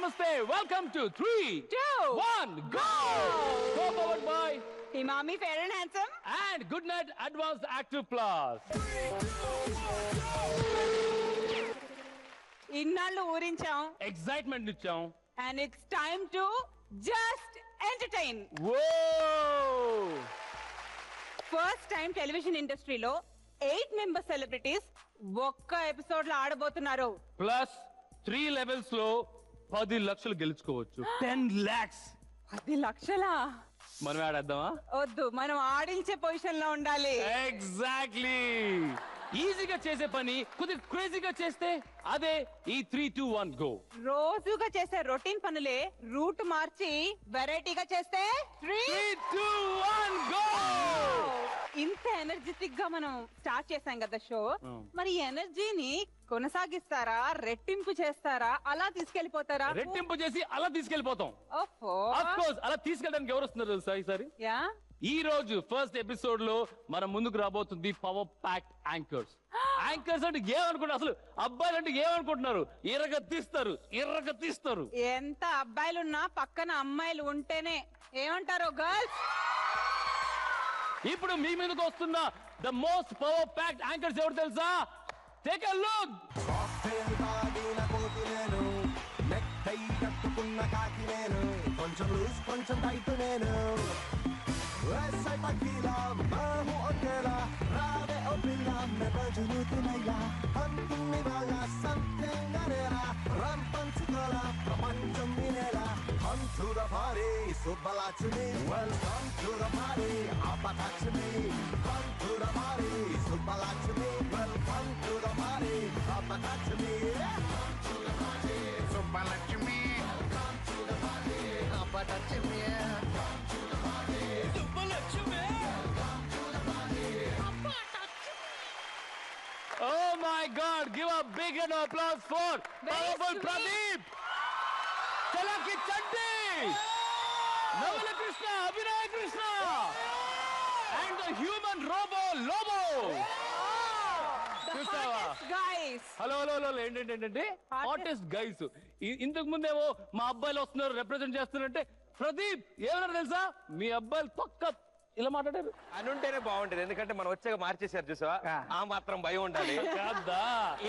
Namaste. Welcome to 3, 2, 1, go! Co-powered by Imami Fair and Handsome and Goodnight Advanced Active Plus. ఇన్నాళ్ళు ఊరించాం Excitement ఇచ్చాం. and it's time to just entertain. Whoa! First time television ఇండస్ట్రీలో 8 member celebrities ఒక్క episode లో ఆడబోతున్నారు. Plus 3 levels లో 10 లక్షలు గెలుచుకోవచ్చు. 10 lakhs. 10 లక్షలా? మనం ఆడేద్దామా? వద్దు, మనం ఆడించే పొజిషన్ లో ఉండాలి. ఎగ్జాక్ట్లీ. ఈజీగా చేసే పని కొద్దిగా క్రేజీగా చేస్తే అదే ఈ 3, 2, 1 గో. రోజుగా చేసే రొటీన్ పనులే రూట్ మార్చి వెరైటీగా చేస్తే 3, 2, 1 గో. ఇంత ఎనర్జెటిక్ గా మనం స్టార్ట్ చేసాం కదా షో. మరి ఈ ఎనర్జీని కొనసాగిస్తారా, రెట్టింపు చేస్తారా, అలా తీసుకెళ్లిపోతారా? రెట్టింపు చేసి అలా తీసుకెళ్లిపోతాం. ఓహో, ఆఫ్ కోర్స్ అలా తీసుకెళ్ళడానికి ఎవరు వస్తున్నారు తెలుసా ఈసారి? యా, ఈ రోజు ఫస్ట్ ఎపిసోడ్ లో మనం ముందుకు రాబోతుంది పవర్ ప్యాక్ యాంకర్స్. యాంకర్స్ అంటే ఏమనుకుంటారు అసలు? అబ్బాయిలు అంటే ఏమనుకుంటున్నారు? ఎర్రగా తీస్తారు. ఎంత అబ్బాయిలున్నా పక్కన అమ్మాయిలు ఉంటేనే ఏమంటారు గర్ల్స్? ఇప్పుడు మీ మీదకి వస్తున్న the most power pack anchors ఎవరు తెలుసా? Take a look. కొంచెం లూజ్ కొంచెం టైట్ నేను ప్రపంచం వినేలా Come to the party, Subbalakshmi. Welcome to the party, Abbalakshmi. Come to the party, Subbalakshmi. Welcome to the party, Abbalakshmi. Come to the party, Subbalakshmi. Come to the party, Abbalakshmi. Come to the party, Subbalakshmi. Come to the party, Abbalakshmi. Oh my God! Give a big hand of applause for powerful Pradeep. Chalaki Chanti, Navala Krishna, Abhinay Krishna, and the human robo Lobo. చూస్తావా? Hello ఏంటంటే hottest guys. ఇంతకు ముందేమో మా అబ్బాయిలు వస్తున్నారు represent చేస్తున్నారంటే ప్రదీప్ ఏమన్నారు తెలుసా? మీ అబ్బాయిలు పక్క ఇలా మాట్లాడారు అని ఉంటేనే బాగుంటది. ఎందుకంటే మనం వచ్చాక మార్చేసారు చూసావా, ఆ మాత్రం భయం ఉండాలి కాదా?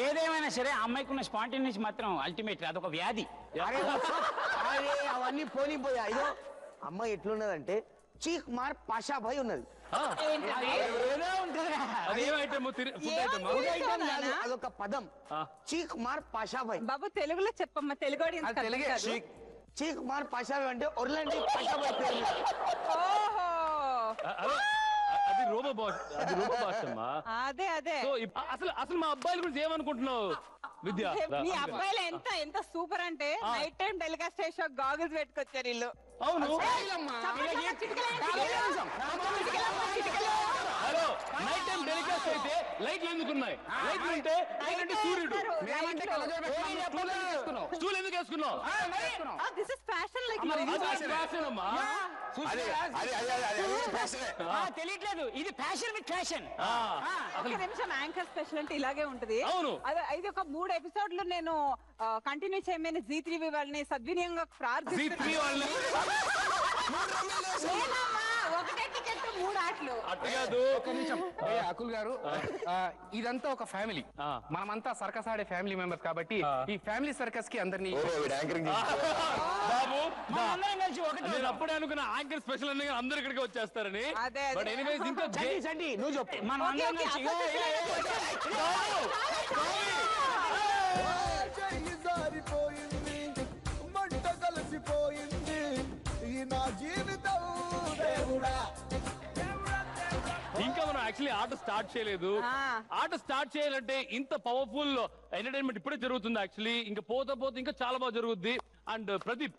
ఏదేమైనా సరే అమ్మాయికి ఉన్న స్పాంటేనియస్ మాత్రం అల్టిమేట్, అదొక వ్యాధి. అవన్నీ పోనిపోయా. ఇదో అమ్మాయి ఎట్లున్నదంటే చీక్ మార్ పాషా భాయ్ ఉన్నది. అదొక పదం, చీక్ మార్ పాషా భాయ్. బాబు తెలుగులో చెప్పమ్మా, తెలుగు చీక్ మార్ పాషా భాయ్ అంటే ఒర్లండి పాషా భాయ్ పేరు. ఓహో, అది రోబో భాష అమ్మా. అదే అసలు మా అబ్బాయిల గురించి ఏమనుకుంటున్నావు విద్య? మీ అబ్బాయిలు ఎంత సూపర్ అంటే నైట్ టైం టెలికాస్ట్ చేసే గాగుల్స్ పెట్టుకొచ్చారు వీళ్ళు. అవును. హలో, నైట్ టైం టెలికాస్ట్ అయితే లైట్లు ఎందుకున్నాయి? లైట్లు ఉంటే సూర్యుడు. స్టూల్ ఎందుకు వేసుకున్నావు? This is fashion. Like fashion అమ్మా. తెలియట్లేదు, ఇది ఫ్యాషన్ విత్ ఫ్యాషన్. ఒక నిమిషం, యాంకర్ స్పెషల్ అంటే ఇలాగే ఉంటది. అవును. ఇది ఒక 3 ఎపిసోడ్లు నేను కంటిన్యూ చేయమని జీ3 వాళ్ళని సద్వినియోగంగా ప్రార్థిస్తున్నాను. ఒకటే టికెట్ 3 ఆటలు. ఒక నిమిషం అకుల్ గారు, ఇదంతా ఒక ఫ్యామిలీ. మనమంతా సర్కస్ ఆడే ఫ్యామిలీ మెంబర్స్ కాబట్టి ఈ ఫ్యామిలీ సర్కస్ కి అందరినీ బాబు కలిసి ఒకటి. నేను అప్పుడే అనుకున్న యాంకర్ స్పెషల్ అన్ని అందరు ఇక్కడికి వచ్చేస్తారని. బట్ ఎనీవేస్ ఇంకా నువ్వు చెప్పు. మనం అందరం కలిసి జారిపోయింది, మంట కలిసిపోయింది ఈ నా జీవితం దేవుడా. ఇంకా మనం యాక్చువల్లీ ఆట స్టార్ట్ చేయలేదు. ఆట స్టార్ట్ చేయాలంటే ఇంత పవర్ఫుల్ ఎంటర్టైన్మెంట్ ఇప్పుడే జరుగుతుంది. యాక్చువల్లీ ఇంకా పోతే ఇంకా చాలా బాగా జరుగుద్ది. అండ్ ప్రదీప్,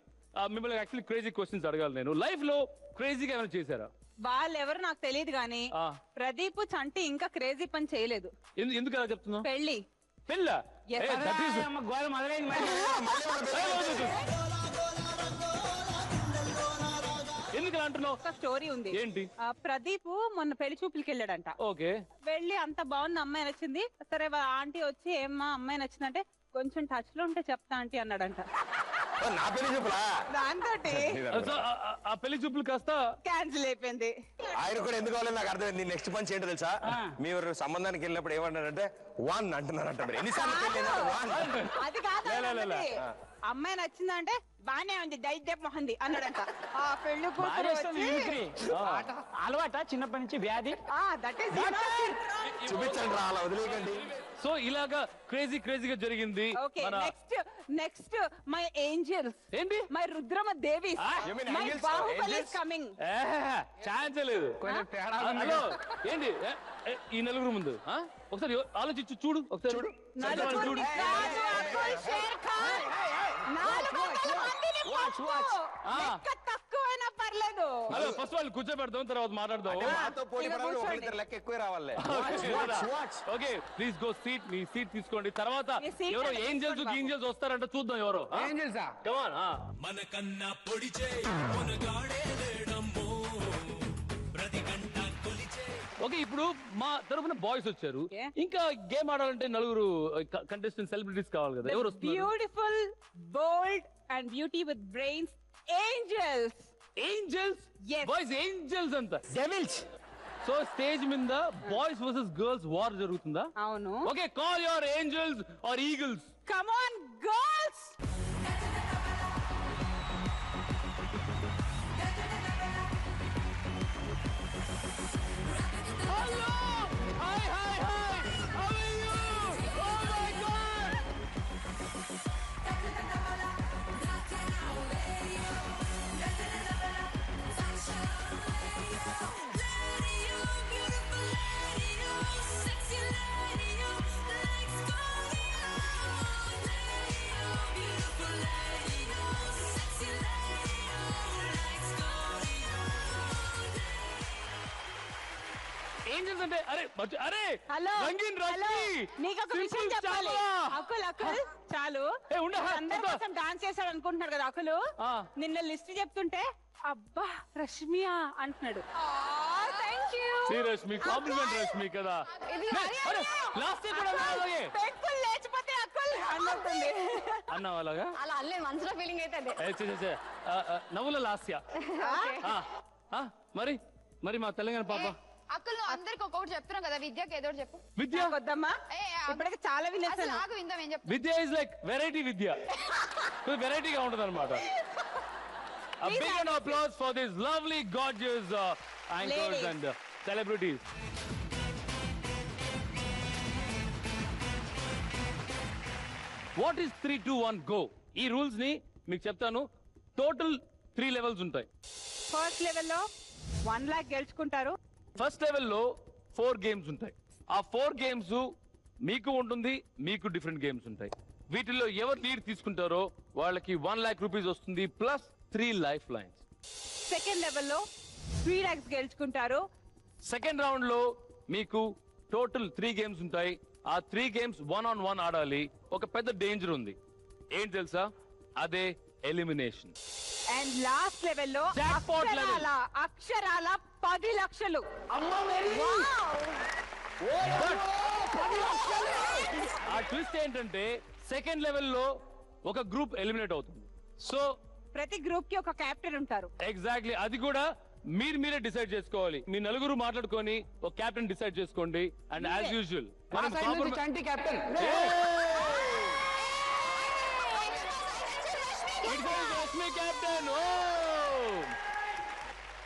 మిమ్మల్ని యాక్చువల్లీ క్రేజీ క్వశ్చన్స్ అడగాలి నేను. లైఫ్ లో క్రేజీగా ఏమైనా చేశారా? వాళ్ళెవరు నాకు తెలియదు గానీ ప్రదీప్ చంటి ఇంకా క్రేజీ పని చేయలేదు. ఎందుకు అలా చెప్తున్నావు? పెళ్లి గోల మొదలైంది. ఎందుకు అంటున్నావు? ఒక స్టోరీ ఉంది. ఏంటి? ప్రదీప్ మొన్న పెళ్లి చూపులకి వెళ్ళాడంట. ఓకే. వెళ్ళి అంత బాగుంది, అమ్మాయి నచ్చింది. సరే ఆంటీ వచ్చి ఏమ్మా అమ్మాయి నచ్చిందంటే కొంచెం టచ్ లో ఉంటే చెప్తా ఆంటీ అన్నాడంట. నా పెళ్లి చూపులా దాంతోటి సో ఆ పెళ్లి చూపులు కాస్త క్యాన్సిల్ అయిపోయింది. ఆయన కూడా ఎందుకు కావాలి నాకు అర్థమైంది. నెక్స్ట్ పంచ్ ఏంటో తెలుసా, మీరు సంబంధానికి వెళ్ళినప్పుడు ఏమన్నారంటే 1 అంటున్నారంట. మీరు ఎన్నిసార్లు అది కాదు అన్నది. అమ్మాయి నచ్చిందంటే బానే ఉంది దైద్య మొహంది అన్నాడంట. ఆ పెళ్లి కూతురు వచ్చి అలవాట చిన్నప్పటి నుంచి వ్యాధి. దట్ ఈస్ చూపించండి రా, అలా వదిలేయకండి. సో ఇలాగా క్రేజీగా జరిగింది. ఓకే, నెక్స్ట్ మై ఏంజల్స్ ఏంటి my Rudrama Devi You mean my angels? Baahubali Angels? Is coming. Chance లేదు. కొంచెం తేడా ఉంది. హలో ఏంటి ఈ నలుగురు ముందు ఒకసారి ఆలోచించు, చూడు ఒకసారి చూడు. తక్కువైనా పర్లేదు. హలో ఫస్ట్ వాళ్ళు కూర్చోబెడదాం, తర్వాత మాట్లాడదాం. మాతో పోటీ పడాలి, ఒకరిద్దరు లెక్క ఎక్కువ రావాలి. Okay please go seat. Me seat తీసుకోండి. తర్వాత మీ seat ఎవరో అంటే ఏంజల్స్ గింజల్స్ వస్తారంట, చూద్దాం ఎవరో. ఏంజల్సా? కమాన్. మనకన్నా పొడిచే మునగాడే లేడమ్మో ప్రతి గంట కొలిచే. ఓకే ఇప్పుడు మా తరపున బాయ్స్ వచ్చారు. Okay. ఇంకా గేమ్ ఆడాలంటే నలుగురు కంటెస్టెంట్ సెలబ్రిటీస్ కావాలి కదా. ఎవరు వస్తున్నారు? Beautiful bold and beauty with brains angels. Angels. Yes. Boys angels అంతా. డెవిల్స్. సో స్టేజ్ మీద బాయ్స్ వర్సెస్ గర్ల్స్ వార్ జరుగుతుందా? అవును. Okay call your angels are eagles. Come on girls. Angels అంటే అరే హలో రంగీన్ హలో, రష్మి. నీకు ఒక విషయం Simple చెప్పాలి. చాలా. అకుల్ చాలు. ఏ, ఉండు, అందరి ఉండు. కోసం డాన్స్ చేశాడు అనుకుంటున్నాడు కదా అకులు. ఆ. నిన్న లిస్ట్ చెప్తుంటే అబ్బా రష్మియా అంటున్నాడు. Thank you. Rashmi compliment Rashmi కదా. లాస్ట్ కూడా అలాగే పెంకులు లేచిపోతే అకుల్ అన్నట్టుంది. అన్నావు అలాగా. అలా అల్లే మనసులో ఫీలింగ్ అయితే అదే. ఏ, ఛే, ఛే. నవ్వుల లాస్య. మరి మరి మా తెలంగాణ పాప అక్కలు అందరికి ఒక్కొక్కటి చెప్తున్నాం కదా, విద్యకి ఏదో ఒకటి చెప్పు. విద్య. వద్దమ్మా, ఇప్పటికి చాలా అసలు వినేసాను. ఆగు విందాం ఏం చెప్పు. విద్య ఇస్ లైక్ వెరైటీ విద్య. వెరైటీగా ఉంటుంది అనమాట. A big round of applause for these lovely, gorgeous anchors Ladies. and celebrities. What is 3, 2, 1 go? ఈ రూల్స్ ని మీకు చెప్తాను. టోటల్ 3 లెవెల్స్ ఉంటాయి. ఫస్ట్ లెవెల్లో 1 లాక్ గెలుచుకుంటారు. ఫస్ట్ లెవెల్లో 4 గేమ్స్ ఉంటాయి. ఆ 4 గేమ్స్ మీకు ఉంటుంది, మీకు డిఫరెంట్ గేమ్స్ ఉంటాయి. వీటిల్లో ఎవరు లీడ్ తీసుకుంటారో వాళ్ళకి 1 లాక్ రూపీస్ వస్తుంది ప్లస్ 3 లైఫ్ లైన్స్. సెకండ్ లెవెల్లో 3 లాక్స్ గెలుచుకుంటారు. సెకండ్ రౌండ్ లో మీకు టోటల్ 3 గేమ్స్ ఉంటాయి. ఆ 3 గేమ్స్ 1-on-1 ఆడాలి. ఒక పెద్ద డేంజర్ ఉంది, ఏంటి తెలుసా? అదే ఎలిమినేషన్. అండ్ లాస్ట్ లెవెల్లో Jackpot level. అక్షరాల 10 లక్షలు. ఆ ట్విస్ట్ ఏంటంటే సెకండ్ లెవెల్లో ఒక గ్రూప్ ఎలిమినేట్ అవుతుంది. సో ప్రతి గ్రూప్ కి ఒక కెప్టెన్ ఉంటారు. ఎగ్జాక్ట్లీ, అది కూడా మీరే డిసైడ్ చేసుకోవాలి. మీ నలుగురు మాట్లాడుకొని ఒక కెప్టెన్ డిసైడ్ చేసుకోండి. And as usual Chanti captain. Captain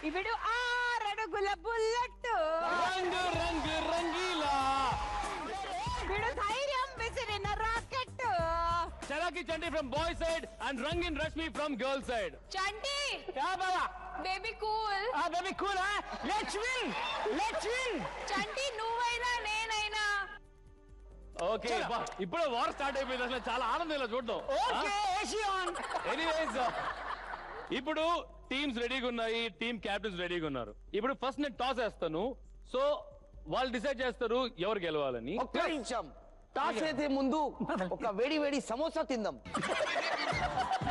ఇవిడు 6 అడుగుల బుల్లెట్. రంగు రంగు రంగీలా. వీడు ధైర్యం విసిరిన రాకెట్. చలాకి Chanti from boy side and రంగిన్ Rashmi from girl side. Chanti యా బాబా. Baby cool. Baby cool. Let's win. Chanti నువ్వైనా నేనైనా. ఓకే ఇప్పుడు వార్ స్టార్ట్ అయిపోయింది. అసలు చాలా ఆనందం ఇలా చూడడం. ఎనీవేస్ ఇప్పుడు టీమ్స్ రెడీగా ఉన్నాయి, టీమ్ క్యాప్టెన్స్ రెడీగా ఉన్నారు. ఇప్పుడు ఫస్ట్ నేను టాస్ వేస్తాను. సో వాళ్ళు డిసైడ్ చేస్తారు ఎవరు గెలవాలని. ఒక్క నిమిషం, టాస్ అయితే ముందు ఒక వేడి వేడి సమోసా తిందాం.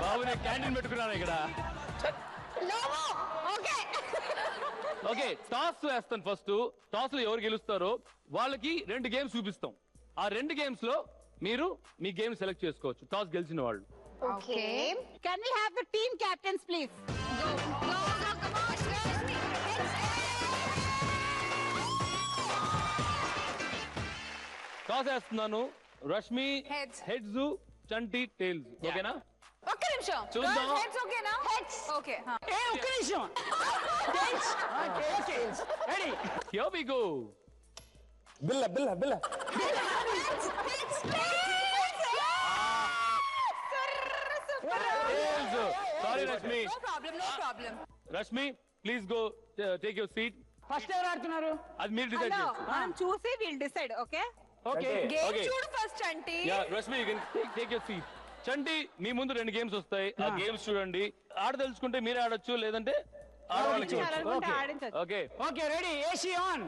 బాబు నేను క్యాంటీన్ పెట్టుకున్నాను ఇక్కడ. ఓకే టాస్ వేస్తాను. ఫస్ట్ టాస్ లో ఎవరు గెలుస్తారో వాళ్ళకి 2 గేమ్స్ చూపిస్తాం. ఆ 2 గేమ్స్ లో మీరు మీ గేమ్ సెలెక్ట్ చేసుకోవచ్చు, టాస్ గెలిచిన వాళ్ళు. Okay Can we have the team captains, please? Go go go come on Rashmi toss వేస్తున్నాను. రష్మి Heads. హెడ్స్, చంటి టైల్స్. ఓకేనా? ఒక్క నిమిషం చూద్దాం. హెడ్స్ ఓకేనా హెడ్స్ ఓకే ఏ ఒక్క నిమిషం రెడీ Here we go. బిల్ల బిల్ల బిల్ల Tails. Sorry, Rashmi. No problem Rashmi, please go take your seat. First ఎవరు ఆడుతున్నారు? అది మీరు డిసైడ్ Hello, చేయండి. మనం చూసి we'll decide, okay? Okay game Okay. చూడు ఫస్ట్ అంటే Yeah, Rashmi, you can take your seat. చంటి, మీ ముందు 2 గేమ్స్ వస్తాయి. ఆ గేమ్స్ చూడండి. ఆడదలుచుకుంటే మీరే ఆడొచ్చు, లేదంటే ఆడవాళ్ళకి. ఆడించాలనుకుంటే ఆడించొచ్చు. Okay. Okay ready AC on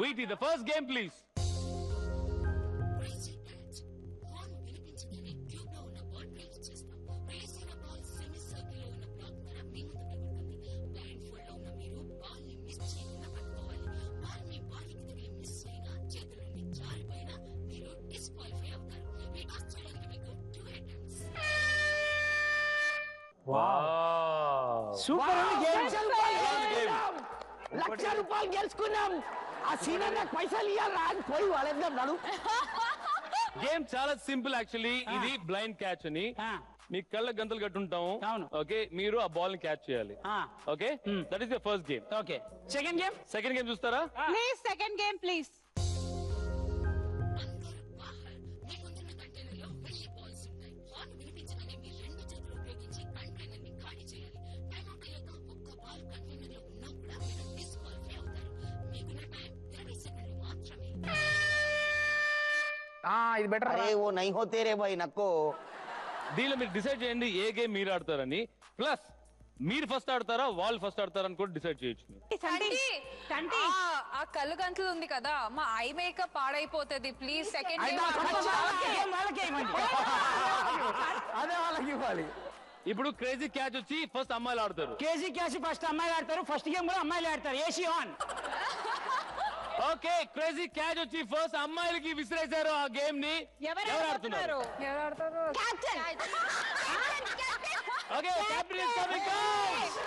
Wait, the first game, please. Wow. Super game లక్ష రూపాయలు గెలుచుకున్నాం. ఆ సీనియర్ నాకు పైసలు ఇవ్వాలి అని పోయి వాళ్ళేద్దాం నడు. గేమ్ చాలా సింపుల్ యాక్చువల్లీ. ఇది బ్లైండ్ క్యాచ్ అని. మీ కళ్ళ గంతలు కట్టుంటాము. అవును. ఓకే, మీరు ఆ బాల్ ని క్యాచ్ చేయాలి. Okay, that is the first game. Okay second game second game చూస్తారా? Please, second game, please. ఇది బెటర్. అరే ఓ నై హోతే రే భాయ్ నక్కో. దీనిలో మీరు డిసైడ్ చేయండి ఏ గేమ్ మీరు ఆడతారని. ప్లస్ మీరు ఫస్ట్ ఆడతారా, వాళ్ళు ఫస్ట్ ఆడతారా అని కూడా డిసైడ్ చేయొచ్చు. చంటి, ఆ కళ్ళు గంటలు ఉంది కదా మా ఐ మేకప్ పాడైపోతుంది ప్లీజ్ సెకండ్ వాళ్ళకే ఇవ్వండి. అదే వాళ్ళకి ఇవ్వాలి. ఇప్పుడు క్రేజీ క్యాచ్ వచ్చి ఫస్ట్ అమ్మాయిలు ఆడతారు. కేజీ క్యాష్ ఫస్ట్ అమ్మాయిలు ఆడతారు. ఫస్ట్ గేమ్ కూడా అమ్మాయిలు ఆడతారు. AC on okay, crazy catch వచ్చి ఫస్ట్ అమ్మాయిలకి విసిరేశారు ఆ గేమ్ ని. ఎవరు ఎవరు ఆడుతున్నారు? ఆడుతున్నారు? Okay, captain is coming guys.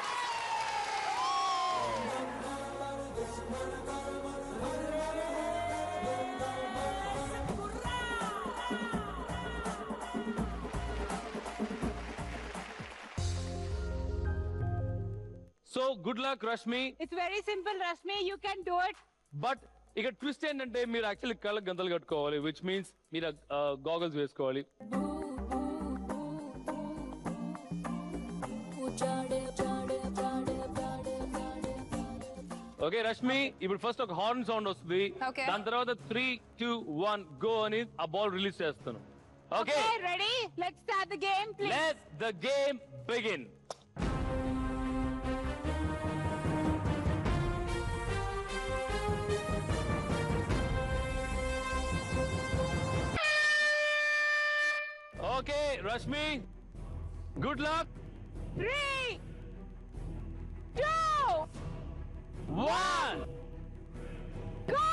So good luck Rashmi. It's very simple, Rashmi. You can do it. But ఇక ట్విస్ట్ ఏంటంటే మీరు యాక్చువల్లీ కళ్ళకి గంతలు కట్టుకోవాలి, విచ్ మీన్స్ మీరు గాగల్స్ వేసుకోవాలి. ఓకే రష్మి, ఇప్పుడు ఫస్ట్ ఒక హార్న్ సౌండ్ వస్తుంది. Okay. దాని తర్వాత 3, 2, 1 గో అని ఆ బాల్ రిలీజ్ చేస్తాను. Okay, Okay, ready? Let's start the game, please. Let's the game begin. Okay Rashmi, good luck. 3, 2, 1 go!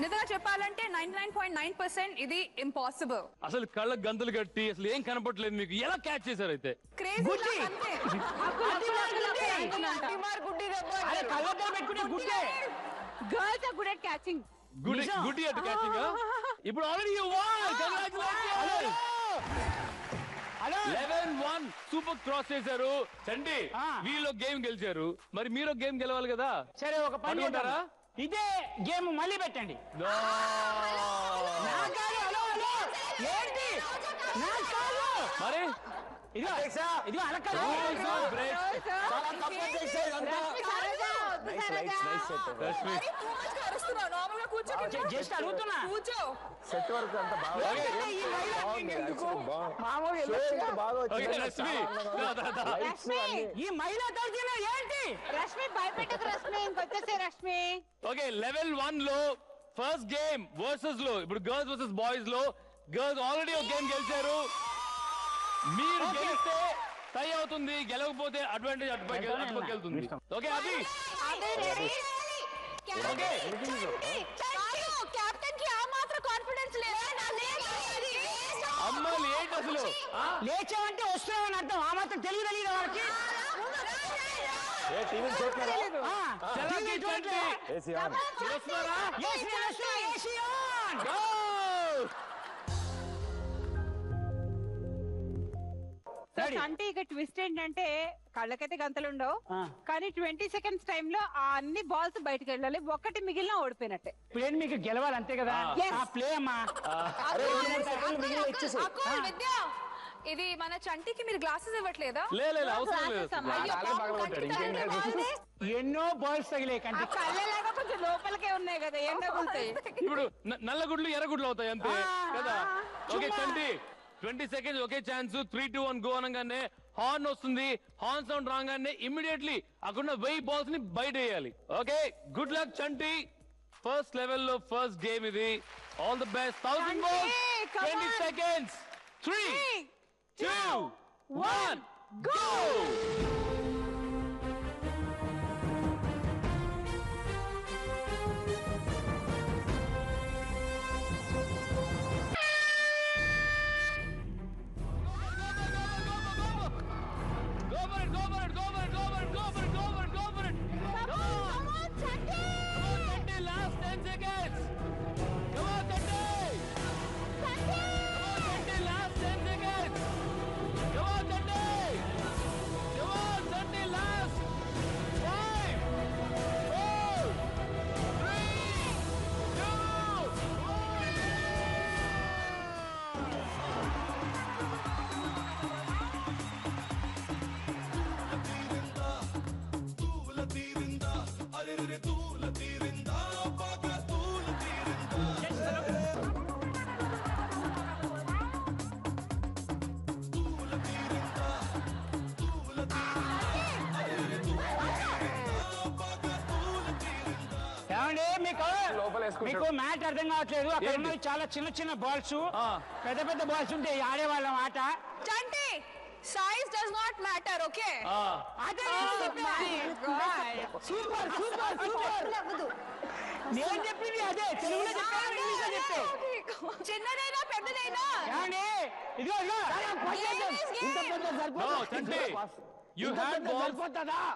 నిజంగా చెప్పాలంటే 99.9% ఇది ఇంపాసిబుల్ అసలు కళ్ళ గంతలు కట్టి అసలు ఏం కనపడలేదు మీకు. ఎలా క్యాచ్ చేశారు అయితే? క్రేజీ అరే కళ్ళద్దాలు పెట్టుకునే గుడ్డే. Girls are good at catching. గుడ్డి అటు క్యాచింగ్. ఇప్పుడు already you won. Congratulations. 11-1 super cross చేశారు. చండి, వీళ్ళు గేమ్ గెలిచారు, మరి మీరు గేమ్ గెలవాలి కదా. సరే ఒక పని పట్టుకుంటారా? ఇదే గేమ్ మళ్ళీ పెట్టండి. No. ఏంటి నా కాదు మరి ఇదిగో అలా కాదు. Rules are break. Rashmi, Rashmi just అడుగుతున్నా. కూర్చో. సెట్ వరకు అంత బాగా ఓకే రష్మి ఈ మహిళా దౌర్జన్యం ఏంటి? రష్మి భయపెట్టకు రష్మి, ఇంకొచ్చేసే రష్మి. ఓకే లెవెల్ 1 లో ఫస్ట్ గేమ్ వర్సెస్ లో ఇప్పుడు గర్ల్స్ వర్సెస్ బాయ్స్ లో గర్ల్స్ ఆల్రెడీ ఒక గేమ్ గెలిచారు. మీరు గెలిస్తే టై అవుతుంది, గెలవకపోతే అడ్వాంటేజ్ అటుపైకి వెళ్తుంది. ఓకే అది ఓకే కెప్టెన్ కి ఆ మాత్రం కాన్ఫిడెన్స్ లేదా? అమ్మాయిలు ఏంటి అసలు లేచావంటే వస్తున్నావని అర్థం. ఆ మాత్రం తెలుగు తెలియదు వాళ్ళకి. టీవీ చూస్తున్నారా చలాకీ చంటి చూస్తున్నారా? Yes, Asian! Go! అంటే ఇక ట్విస్ట్ ఏంటంటే కళ్ళకైతే గంతలు ఉండవు, కానీ 20 seconds టైమ్ లో ఆ అన్ని బాల్స్ బయటకు వెళ్ళాలి. ఒక్కటి మిగిలిన ఓడిపోయినట్టే. ప్లే మీకు గెలవాలి అంతే కదా. ఆ ప్లే అమ్మా. విద్య ఇది మన చంటికి మీరు గ్లాసెస్ ఇవ్వట్లేదా? లేదు అవసరం లేదు. ఎన్నో బాల్స్ తగిలే ఆ కంటే. కళ్ళలాగా కొంచెం లోపలికే ఉన్నాయి కదా, ఏం తగులుతాయి? ఇప్పుడు నల్ల గుడ్లు ఎర్ర గుడ్లు అవుతాయి అంతే కదా. ఓకే చంటి 20 seconds ఒకే ఛాన్స్. 3, 2, 1 గో అనగానే హార్న్ వస్తుంది. హార్న్ సౌండ్ రాగానే ఇమ్మీడియట్లీ అక్కడ 1000 balls ని బయట వేయాలి. ఓకే గుడ్ లక్ చంటి. ఫస్ట్ లెవెల్ లో ఫస్ట్ గేమ్ ఇది. All the best. 1000 balls 20 seconds. 3, 2, 1 go. మీకు మ్యాట్ అర్థం కావట్లేదు. అక్కడ ఉన్నవి చాలా చిన్న చిన్న బాల్స్, పెద్ద పెద్ద బాల్స్ ఉంటే ఆడేవాళ్ళం ఆట. Chanti size does not matter. Okay super super super. నేను చెప్పింది అదే, తెలుగులో చెప్పాను, ఇంగ్లీష్ లో చెప్తే. చిన్నదైనా పెద్దదైనా ఇదిగో చంటి యు హ్యాడ్ బాల్స్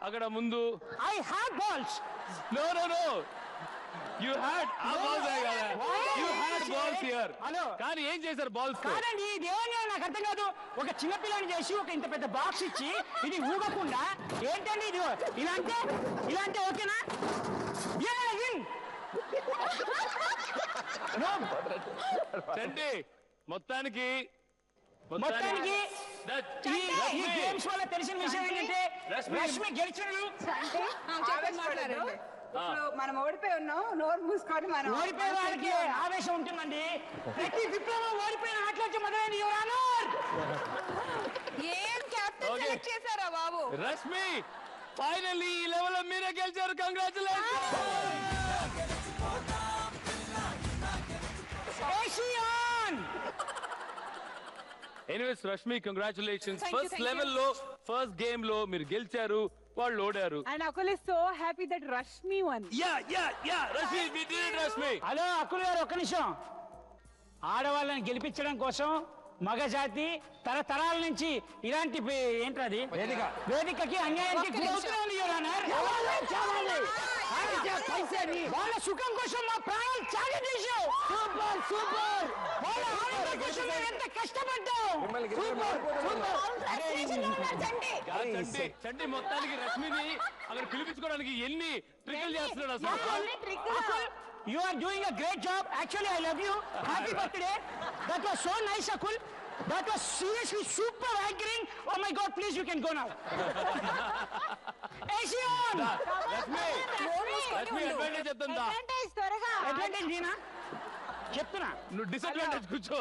అక్కడ ముందు. I had balls. No no no you had ఆ balls you had balls here. కానీ ఏం చేశారు బాల్స్? కాదండి ఇదేమని నాకు అర్థం కాదు. ఒక చిన్న పిల్లని చేసి ఒక ఇంత పెద్ద బాక్స్ ఇచ్చి ఇది ఊగకుండా ఏంటండి ఇది ఇలా అంటే ఓకేనా? చంటి మొత్తానికి ఈ గేమ్స్ వల్ల తెలిసిన విషయం ఏంటంటే రష్మి గెలిచినట్లు. మనం ఓడిపోయి ఉన్నాం, నోరు మూసుకొని మనం ఓడిపోయే వాళ్ళకి ఆవేశం ఉంటుందండి. ప్రతి విప్లవం ఓడిపోయిన ఆటలోకి మొదలైంది. యువర్ ఆనర్ ఏం కెప్టెన్ సెలెక్ట్ చేశారా బాబు? రష్మి ఫైనల్లీ ఈ లెవెల్ లో మీరే గెలిచారు. Congratulations. Anyways Rashmi congratulations. First level లో ఫస్ట్ గేమ్ లో మీరు గెలిచారు, వాళ్ళు ఓడారు. And Akul is so happy that Rashmi won. Rashmi we did it, Rashmi. Hello Akul గారు ఒక్క నిమిషం. ఆడవాళ్ళని గెలిపించడం కోసం మగజాతి తరతరాల నుంచి ఇలాంటి ఏంటది వేదికకి అన్యాయానికి గురవుతుంది. వాళ్ళ సుఖం కోసం మా ప్రాణాలు త్యాగం చేశావు. Super super. వాళ్ళ ఆనందం కోసం మేము ఎంత కష్టపడ్డాం. చంటి మొత్తానికి రష్మిని అక్కడ పిలిపించుకోవడానికి ఎన్ని ట్రిక్కులు చేస్తున్నాడు అసలు. You are doing a great job. Actually, I love you. Happy birthday. That was so nice, Akul. That was seriously super anchoring. Oh my God, please, you can go now. Asian! Lakshmi advantage చెప్తుందా? Advantage త్వరగా. Advantage నేనా? చెప్తున్నా. నువ్వు disadvantage కూర్చో.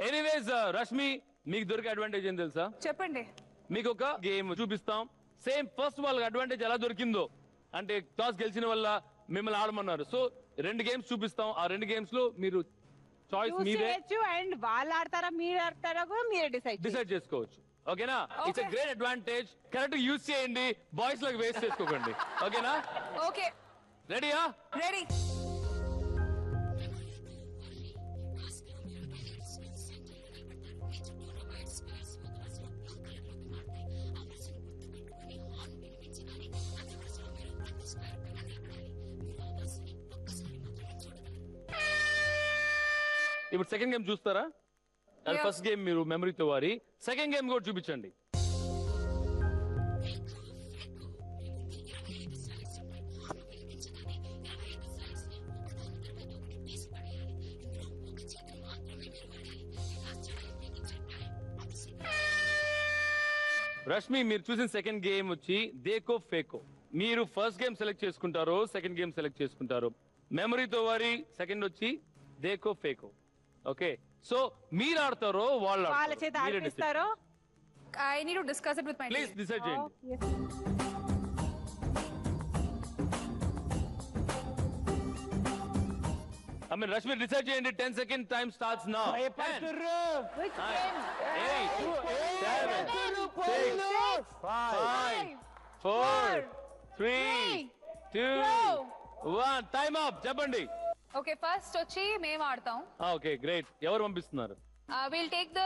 Anyways Rashmi, మీకు దొరికే advantage ఏం తెలుసా? చెప్పండి. మీకు ఒక గేమ్ చూపిస్తాం. సేమ్ ఫస్ట్ వాళ్ళకి అడ్వాంటేజ్ ఎలా దొరికిందో, అంటే టాస్ గెలిచిన వల్ల మిమ్మల్ని ఆడమన్నారు. సో 2 గేమ్స్ చూపిస్తాం. ఆ 2 గేమ్స్ లో మీరు చాయిస్ మీదే, అండ్ వాళ్ళు ఆడతారా మీరు ఆడతారా కూడా మీరే డిసైడ్ చేసుకోవచ్చు. ఓకేనా? It's a great advantage. Correct use చేయండి, బాయ్స్ లకు వేస్ట్ చేసుకోకండి. ఓకేనా? ఓకే, రెడీయా? రెడీ. ఇప్పుడు సెకండ్ గేమ్ చూస్తారా? ఫస్ట్ గేమ్ మీరు మెమరీతో వారి, సెకండ్ గేమ్ కూడా చూపించండి. రష్మి, మీరు చూసిన సెకండ్ గేమ్ వచ్చి దేకో ఫేకో. మీరు ఫస్ట్ గేమ్ సెలెక్ట్ చేసుకుంటారో సెకండ్ గేమ్ సెలెక్ట్ చేసుకుంటారో. మెమరీతో వారి సెకండ్ వచ్చి దేకో ఫేకో. ఓకే, సో మీరు ఆడతారో వాళ్ళు వాళ్ళ చేత ఆడిపిస్తారో? I need to discuss it with my please decide చేయండి. I mean, Rashmi, డిసైడ్ చేయండి. 10 second time starts now. 10, 9, 8, 7, 6, 5, 4, 3, 2, 1. Time up. చెప్పండి. ఓకే, ఫస్ట్ వచ్చి మేము ఆడతాం. Okay, great. ఎవరు పంపిస్తున్నారు? Will take the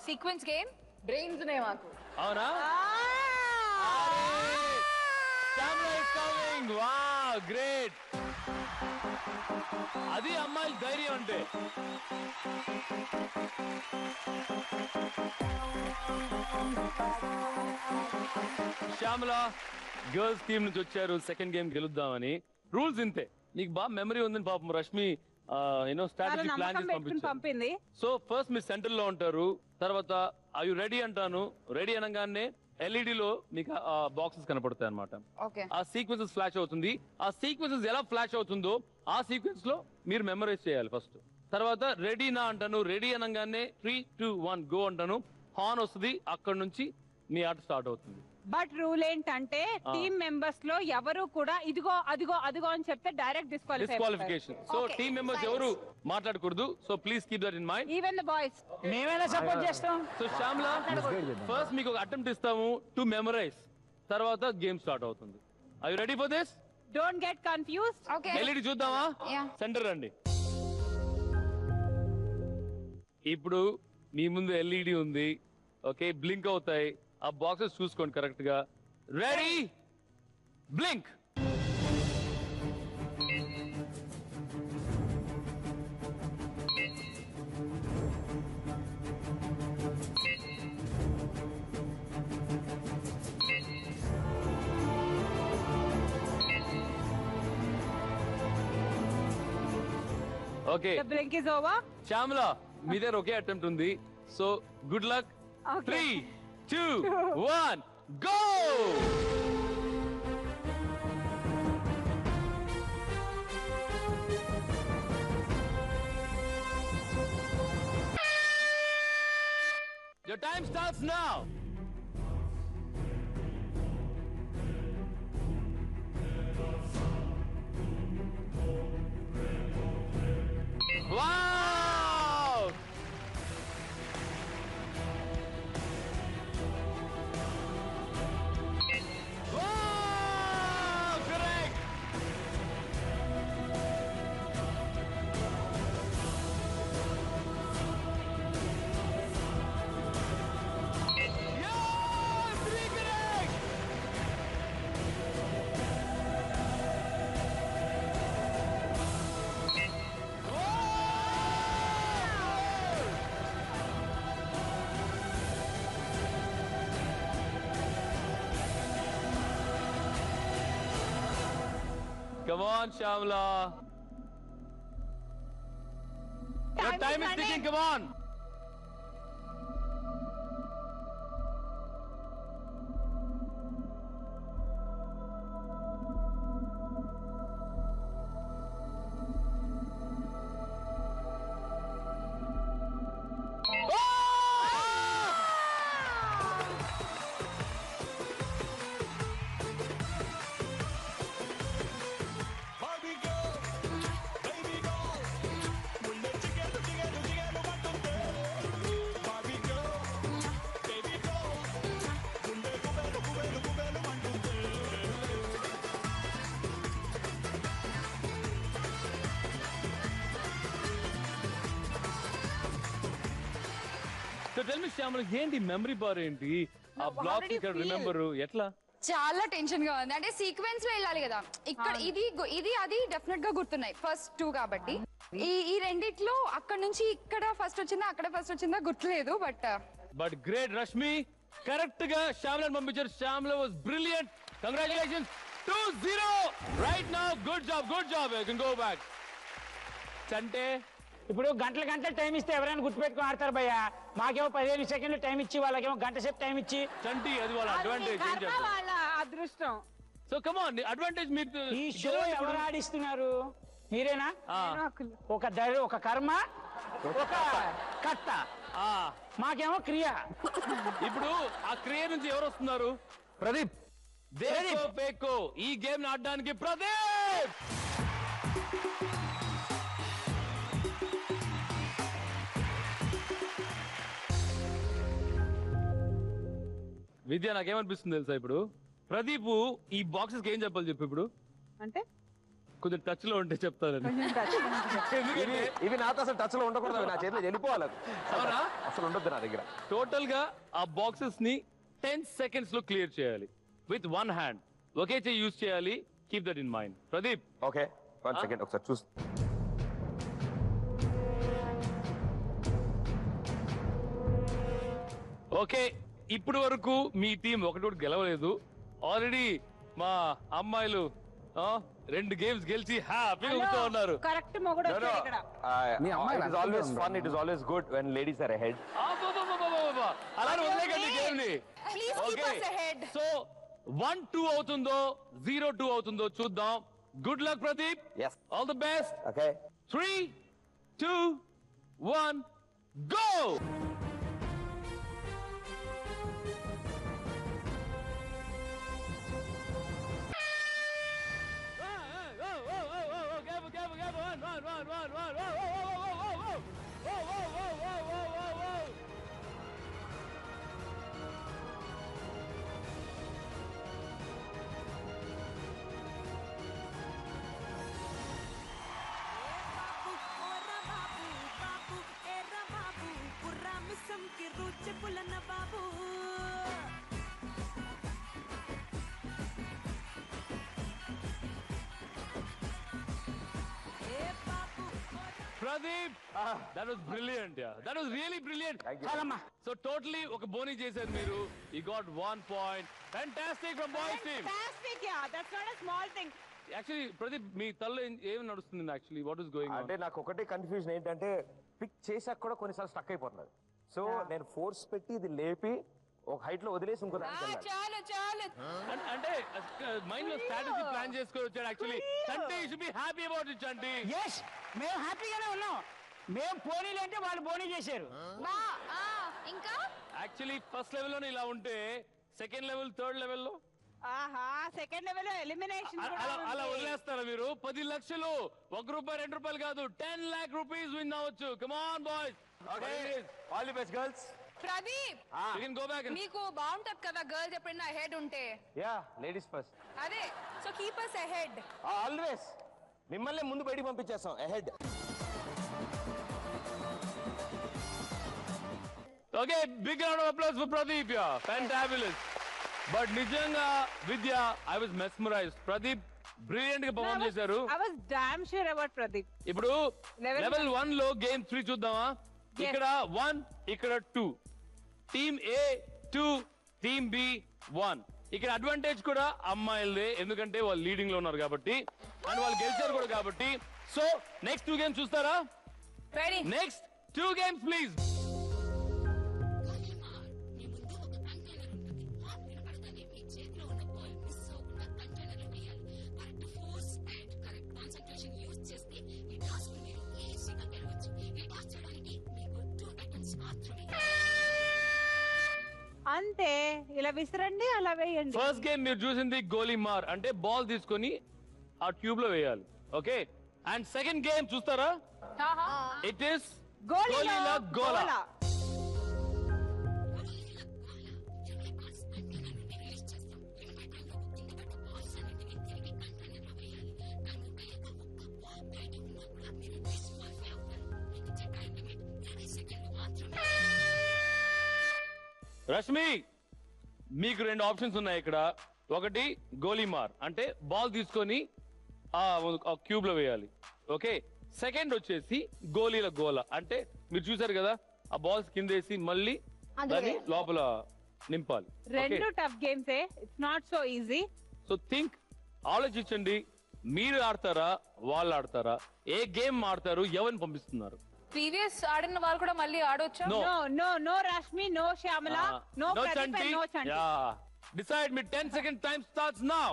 sequence game. Brains నే మాకు. అవునా? Camera is coming. Wow, great. అది అమ్మాయిల ధైర్యం అంటే. శ్యామల గర్ల్స్ టీమ్ నుంచి వచ్చారు సెకండ్ గేమ్ గెలుద్దామని. రూల్స్ ఇంతే. నీకు బాగా మెమరీ ఉందని పాపం రష్మి స్ట్రాటజీ ప్లాన్ చేసి పంపింది. సో ఫస్ట్ మీరు సెంటర్ లో ఉంటారు. తర్వాత ఐ యు రెడీ అంటాను. రెడీ అనగానే LED లో మీకు ఆ బాక్సెస్ కనపడతాయి అనమాట. ఆ సీక్వెన్సెస్ ఫ్లాష్ అవుతుంది. ఆ సీక్వెన్సెస్ ఎలా ఫ్లాష్ అవుతుందో ఆ సీక్వెన్స్ లో మీరు మెమరైజ్ చేయాలి ఫస్ట్. తర్వాత రెడీ నా అంటాను. రెడీ అనగానే 3, 2, 1 గో అంటాను. హార్న్ వస్తుంది. అక్కడ నుంచి మీ ఆట స్టార్ట్ అవుతుంది. బట్ రూల్ ఏంటంటే టీమ్ మెంబర్స్ లో ఎవరు కూడా ఇదిగో అదిగో అదిగో అని చెప్తే direct disqualification. So team members ఎవరు మాట్లాడకూడదు. So please keep that in mind. Even the boys. మేమేలా సపోర్ట్ చేస్తాం. సో శ్యామ్లా, ఫస్ట్ మీకు ఒక అటెంప్ట్ ఇస్తాము టు మెమరైజ్. తర్వాత గేమ్ స్టార్ట్ అవుతుంది. Are you ready for this? Don't get confused. Okay, LED చూద్దామా? సెంటర్ రండి. ఇప్పుడు మీ ముందు LED ఉంది. ఓకే, బ్లింక్ అవుతాయి. ఆ బాక్సెస్ చూసుకోండి కరెక్ట్ గా. Ready, blink. Okay, The blink is over. Shyamala మీ దగ్గర ఒకే అటెంప్ట్ ఉంది. So good luck. Okay. 3, 2, 1 go. Your time starts now. Wow! Wow! Correct! Yeah! 3 correct! Come on, Shyamala. Your time is ticking. Come on. So tell me Shyamala ఏంటి memory bar ఏంటి ఆ how black did you ఇక్కడ feel? Remember ఎట్లా చాలా tension గా ఉంది అంటే sequence లో వెళ్ళాలి కదా ఇక్కడ ఇది అది డెఫినెట్ గా గుర్తున్నాయి ఫస్ట్ 2 కాబట్టి ఈ రెండిట్లో అక్కడ నుంచి ఇక్కడ ఫస్ట్ వచ్చిందా అక్కడ ఫస్ట్ వచ్చిందా గుర్తులేదు బట్ గ్రేట్ రష్మి కరెక్ట్ గా శ్యామలను పంపించారు Shyamala was brilliant congratulations 2-0 right now good job you can go back Chanti ఇప్పుడు గంటల టైం ఇస్తే ఎవరైనా గుర్తుపెట్టుకుని ఆడతారు భయ్య మాకేమో 15 సెకండ్లు టైం ఇచ్చి వాళ్ళకేమో గంట సేపు టైం ఇచ్చి చంటి అది వాళ్ళ అది అడ్వాంటేజ్ ఏం కర్మ చేద్దాం వాళ్ళ అదృష్టం. సో కమ్ ఆన్ అడ్వాంటేజ్ మీరు ఈ షో ఎవరు ఆడిస్తున్నారు మీరేనా నేను అక్కులు. ఒక కర్మ ఒక కర్త మాకేమో క్రియ ఇప్పుడు ఆ క్రియ నుంచి ఎవరు వస్తున్నారు ప్రదీప్ దేకో పేకో ఈ గేమ్ ఆడడానికి ప్రదీప్ విద్య నాకేమనిపిస్తుంది తెలుసా ఇప్పుడు ప్రదీప్ ఈ బాక్సెస్ ఏం చెప్పాలి చెప్పు ఇప్పుడు అంటే కొంచెం టచ్ లో ఉంటే చెప్తారని కొంచెం touch ఉంది. ఎందుకంటే ఇవి నాతో అసలు టచ్ లో ఉండకూడదు అవి నా చేతిలో వెళ్ళిపోవాలి అవునా? అసలు ఉండొద్దు నా దగ్గర టోటల్ గా ఆ బాక్సెస్ ని 10 సెకండ్స్ లో క్లియర్ చేయాలి విత్ 1 హ్యాండ్ ఒకే చేయి యూజ్ చేయాలి keep that in mind Pradeep okay 1 second ఒకసారి చూసి ఓకే ఇప్పుడు వరకు మీ టీం ఒకటి కూడా గెలవలేదు ఆల్రెడీ మా అమ్మాయిలు 2 గేమ్స్ గెలిచి హ్యాపీగా కూర్చో ఉన్నారు కరెక్ట్ మొగుడు వచ్చాడు ఇక్కడ. మీ అమ్మాయి it is always fun it is always good when ladies are ahead అలా వదిలేకండి గేమ్ ని please keep us ahead so 1-2 అవుతుందో 0-2 అవుతుందో చూద్దాం good luck Pradeep Yes. All the best okay 3-2-1 go Pradeep, that was brilliant. Yeah, that was really brilliant. Thank you. చాలమ్మా So totally ఒక బోనీ చేశారు మీరు. You got 1 point. Fantastic from boys team. Fantastic, yeah. That's not a small thing. Actually, Pradeep, మీ తల్లో ఏం నడుస్తుంది actually what is going on అంటే నాకు ఒకటే కన్ఫ్యూజన్ ఏంటంటే పిక్ చేసాక కూడా కొన్నిసార్లు స్టక్ అయిపోతున్నారు సో నేను ఫోర్స్ పెట్టి ఇది లేపి ఒక హైట్ లో వదిలేసి ఇంకో దానికి వెళ్ళాలి చాలు అంటే మైండ్ లో స్ట్రాటజీ ప్లాన్ చేసుకొని వచ్చాడు actually Chanti you should be happy about it Chanti yes మేము హ్యాపీగానే ఉన్నాం మేము పోనీలు అంటే వాళ్ళు పోనీ చేశారు ఇంకా యాక్చువల్లీ ఫస్ట్ లెవెల్ లోనే ఇలా ఉంటే సెకండ్ లెవెల్ థర్డ్ లెవెల్ లో ఆహా సెకండ్ లెవెల్ ఎలిమినేషన్ అలా వదిలేస్తారా మీరు 10 లక్షలు ₹1 ₹2 కాదు 10 lakh rupees విన్ అవ్వచ్చు come on boys okay all the best girls Pradeep you can go back మీకు బాగుంటది కదా గర్ల్స్ ఎప్పుడైనా అహెడ్ ఉంటే యా లేడీస్ ఫస్ట్ అదే so keep us ahead always మిమ్మల్ని ముందు బయటికి పంపించేస్తాం ahead okay big round of applause for Pradeep yeah fantabulous but నిజంగా Vidya I was mesmerised Pradeep brilliant గా పర్ఫార్మ్ చేశారు I was damn sure about Pradeep. ఇప్పుడు Level లెవెల్ 1 లో గేమ్ 3 చూద్దామా ఇక్కడ 1 ఇక్కడ 2 టీమ్ ఏ 2 టీమ్ బి 1 ఇక్కడ అడ్వాంటేజ్ కూడా అమ్మాయిలదే ఎందుకంటే వాళ్ళు లీడింగ్ లో ఉన్నారు కాబట్టి అండ్ వాళ్ళు గెలిచారు కూడా కాబట్టి సో నెక్స్ట్ 2 గేమ్స్ చూస్తారా రెడీ నెక్స్ట్ 2 గేమ్స్ ప్లీజ్ అంతే ఇలా విసిరండి అలా వేయండి ఫస్ట్ గేమ్ మీరు చూసింది గోలీమార్ అంటే బాల్ తీసుకొని ఆ ట్యూబ్ లో వేయాలి ఓకే అండ్ సెకండ్ గేమ్ చూస్తారా ఇట్ ఇస్ గోలీలా గోలా రష్మి మీకు 2 ఆప్షన్స్ ఉన్నాయి ఇక్కడ. ఒకటి గోలీమార్ అంటే బాల్ తీసుకొని ఆ క్యూబ్ లో వేయాలి. ఓకే. సెకండ్ వచ్చేసి గోలీల గోల అంటే మీరు చూసారు కదా ఆ బాల్స్ కింద వేసి మళ్ళీ దాన్ని లోపల నింపాలి. రెండు tough games. It's not so easy. So think, ఆలోచించండి. మీరు ఆడతారా వాళ్ళు ఆడతారా? ఏ గేమ్ ఆడతారు? ఎవరిని పంపిస్తున్నారు? ప్రీవియస్ ఆడిన వాళ్ళు కూడా మళ్ళీ ఆడొచ్చా? No no no Rashmi, no Shyamala, no Pradeep, no Chanti. Yeah, decide. మీ 10 second time starts now.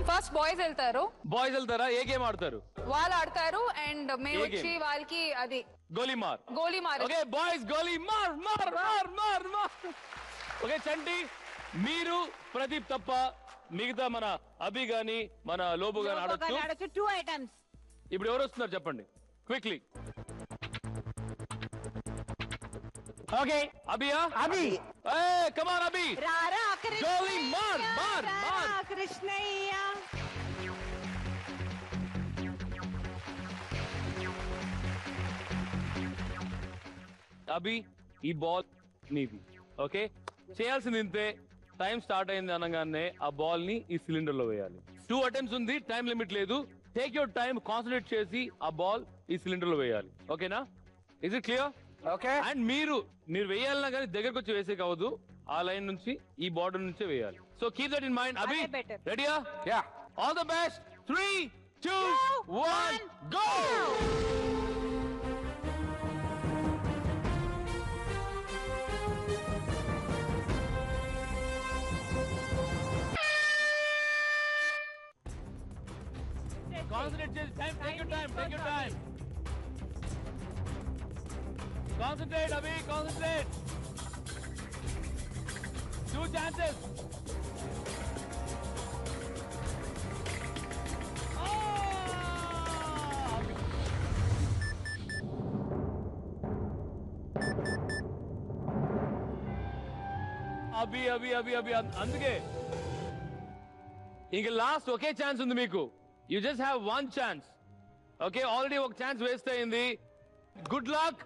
First boys వెళ్తారు. బాయ్స్ వెళ్తారా? ఏ గేమ్ ఆడతారు? వాళ్ళు ఆడతారు అండ్ మేము వచ్చి వాళ్ళకి అది గోలీమార్. గోలీమార్. ఓకే బాయ్స్, గోలీమార్ మార్ మార్ మార్ మార్. ఓకే చంటి, మీరు ప్రదీప్ తప్ప మిగతా మన అభి గాని మన లోబు గాని ఆడొచ్చు. 2 ఐటమ్స్. ఇప్పుడు ఎవరు వస్తున్నారు చెప్పండి క్విక్లీ. ఓకే అభియా? అభి. Come on Abhi. రారా గోలీమార్ మార్ మార్. కృష్ణయ్య. అభి ఈ బాల్ నీది. ఓకే, చేయాల్సింది ఇంతే. టైం స్టార్ట్ అయింది అనగానే ఆ బాల్ ని ఈ సిలిండర్ లో వేయాలి. 2 అటెంప్ట్స్ ఉంది, టైం లిమిట్ లేదు. టేక్ యువర్ టైం, కాన్సన్ట్రేట్ చేసి ఆ బాల్ ఈ సిలిండర్ లో వేయాలి. ఓకేనా? Is it clear? Okay. And మీరు వేయాలన్నా కానీ దగ్గరకు వచ్చి వేసే కావద్దు. ఆ లైన్ నుంచి ఈ బార్డర్ నుంచే వేయాలి. So keep that in mind. Abhi రెడీయా? Yeah. All the best. 3, 2, 1 go. Concentrate, just time. Take your time. Take your time. Concentrate, Abhi. Concentrate. 2 chances. Abhi. అందుకే ఇంక లాస్ట్ ఒకే ఛాన్స్ ఉంది మీకు. You just have 1 chance. Okay, already ఒక chance waste అయింది. Good luck.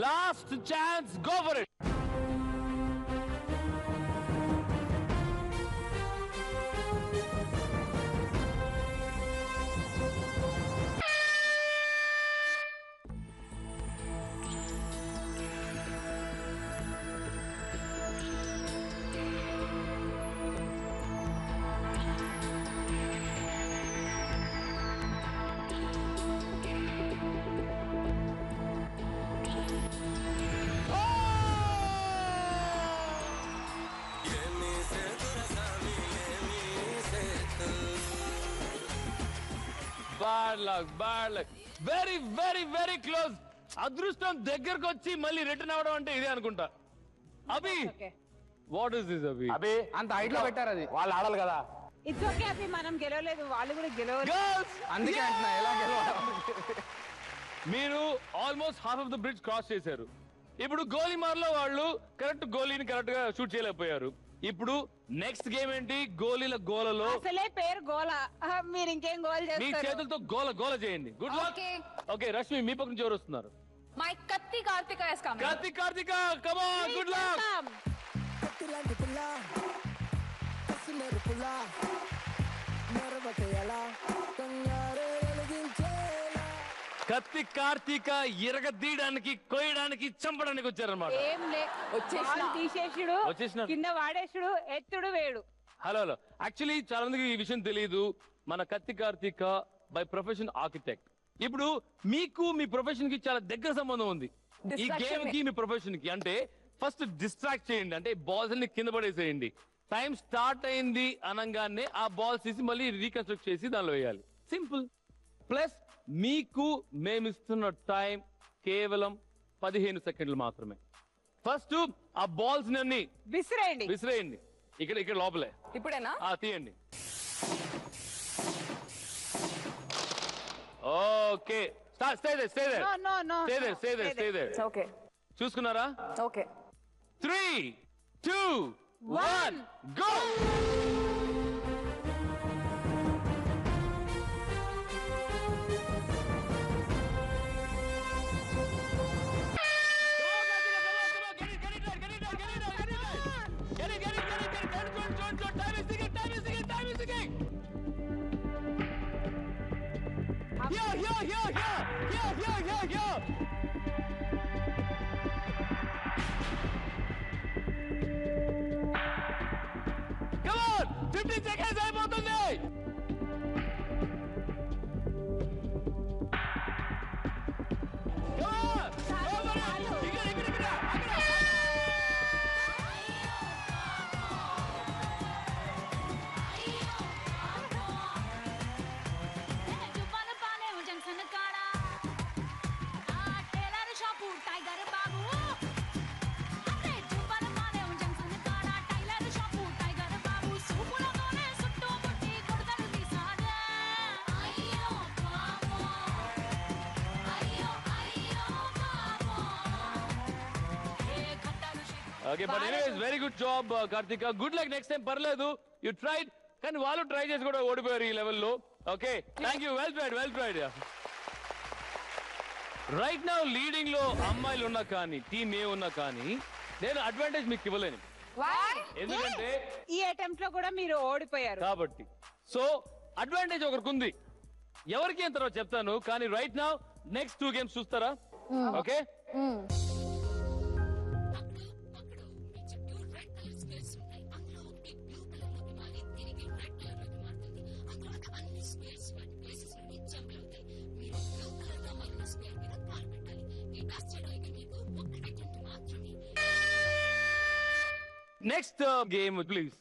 Last chance. Go for it. Bad luck. Very close. అదృష్టం దగ్గరకు వచ్చి మళ్ళీ రిటర్న్ అవడం అంటే ఇదే అనుకుంటా. అభి, వాట్ ఇస్ దిస్ అభి? అభి అంత హైట్ లో పెట్టారు, అది వాళ్ళు ఆడాలి కదా. ఇట్స్ ఓకే అభి, మనం గెలవలేదు, వాళ్ళు కూడా గెలవలేదు. అందుకే అంటున్నా ఎలా గెలవాలి. మీరు almost half of the bridge cross చేశారు. ఇప్పుడు గోలీమార్ లో వాళ్ళు కరెక్ట్ గోలీని కరెక్ట్ గా షూట్ చేయలేకపోయారు. ఇప్పుడు నెక్స్ట్ గేమ్ ఏంటి? గోలీల గోలలో. అసలే పేరు గోల, మీరు ఇంకేం గోల్ మీ చేస్తారు? చేతులతో గోల చేయండి. Good luck. ఓకే రష్మి, మీ పక్క నుంచి ఎవరు వస్తున్నారు? మై కత్తి Karthika is coming. Karthika come on. Good luck. కత్తి కార్తీక ఇరగదీయడానికి, కోయడానికి, చంపడానికి వచ్చారన్నమాట. ఏం లే, తీసేసుడు, కింద వాడేసుడు, ఎత్తుడు, వేడు. హలో యాక్చువల్లీ చాలా మందికి ఈ విషయం తెలియదు. మన కత్తి కార్తీక బై ప్రొఫెషన్ ఆర్కిటెక్ట్. ఇప్పుడు మీకు మీ ప్రొఫెషన్ కి చాలా దగ్గర సంబంధం ఉంది ఈ గేమ్ కి మీ ప్రొఫెషన్ కి. అంటే ఫస్ట్ డిస్ట్రాక్ట్ చేయండి, అంటే బాల్స్ అన్ని కింద పడేసేయండి. టైం స్టార్ట్ అయింది అనగానే ఆ బాల్స్ తీసి మళ్ళీ రీకన్స్ట్రక్ట్ చేసి దానిలో వేయాలి. సింపుల్. ప్లస్ మీకు మేమిస్తున్న టైం కేవలం 15 సెకండ్లు మాత్రమే. ఫస్ట్ ఆ బాల్స్ అన్ని విసిరేయండి. ఇక్కడ లోపలే. ఇప్పుడేనా? తీయండి. Okay, stay there. ఓకే, చూసుకున్నారా? Okay. 3, 2, 1 go. Come on! 15 seconds అయిపోతుంది. Come on! ఇక్కడ. Okay, but anyways, very good job, Karthika. Good luck next time. Parledu. You tried. కానీ వాళ్ళు ట్రై చేసి కూడా ఓడిపోయారు ఈ లెవెల్లో. Okay, thank you. Well tried. Right now leading లో అమ్మాయిలు ఉన్నా కానీ టీమ్ ఏ ఉన్నా కానీ నేను అడ్వాంటేజ్ మీకు ఇవ్వలేను. ఎందుకంటే ఈ అటెంప్ట్ లో కూడా మీరు ఓడిపోయారు కాబట్టి. సో అడ్వాంటేజ్ ఒకరికి ఉంది. ఎవరికి ఏం తర్వాత చెప్తాను. కానీ రైట్ నౌ నెక్స్ట్ 2 గేమ్స్ చూస్తారా? Okay. Next game, please.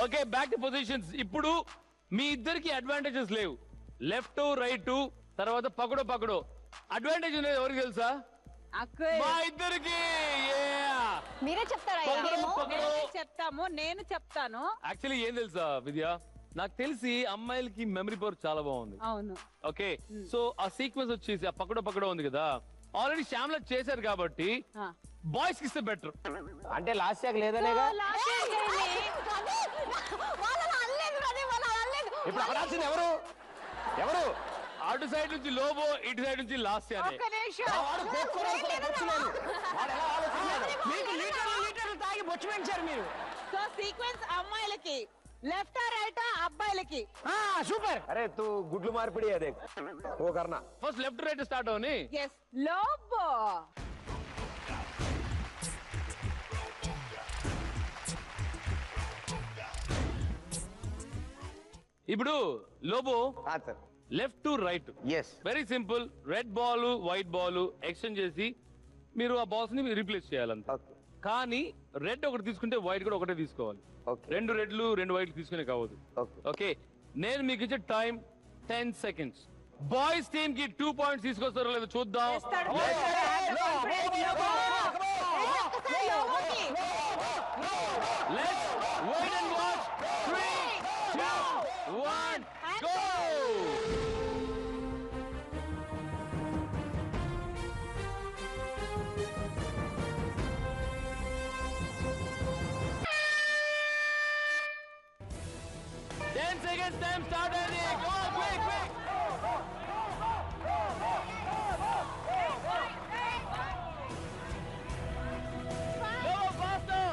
Okay, back to positions. ఇప్పుడు మీ ఇద్దరికి అడ్వాంటేజెస్ లేవు. లెఫ్ట్ రైట్ తర్వాత పకడో అడ్వాంటేజ్ అనేది ఎవరికి తెలుసా? మా ఇద్దరికి. మీరే చెప్తారా? నేను చెప్తాను. యాక్చువల్లీ ఏం తెలుసా విద్య, నాకు తెలిసి అమ్మాయిలకి మెమరీ పవర్ చాలా బాగుంది. అవును. ఓకే, సో ఆ సీక్వెన్స్ వచ్చేసి ఆ పకడో ఉంది కదా, ఆల్రెడీ శ్యామ్లా చేశారు కాబట్టి బాయ్స్ కి ఇస్తే బెటర్. అంటే లాస్ట్ యాక్ లేదనేగా ఇప్పుడు అక్కడ వచ్చింది ఎవరు? అటు సైడ్ నుంచి లోబో, ఇటు సైడ్ నుంచి లాస్ట్ ఇయర్. తాగి బొచ్చు పెంచారు మీరు. సో సీక్వెన్స్ అమ్మాయిలకి, లెఫ్ట్ రైట్ అబ్బాయిలకి. సూపర్. అరే తూ గుడ్లు మార్పిడి అదే ఓ కర్ణ. ఫస్ట్ లెఫ్ట్ రైట్ స్టార్ట్ అవని. yes లోబో. ఇప్పుడు Lobo left to right. Very simple. Red ball white ball exchange చేసి మీరు ఆ బాల్స్ ని రీప్లేస్ చేయాలంట. కానీ రెడ్ ఒకటి తీసుకుంటే వైట్ కూడా ఒకటే తీసుకోవాలి. 2 రెడ్లు 2 వైట్లు తీసుకునే కావద్దు. ఓకే, నేను మీకు ఇచ్చే టైం 10 seconds. బాయ్స్ టీమ్ కి 2 points తీసుకొస్తారో లేదో చూద్దాం. Let's wait and watch. 3, 2, 1, go! Seconds time started. Go on, quick. Go faster.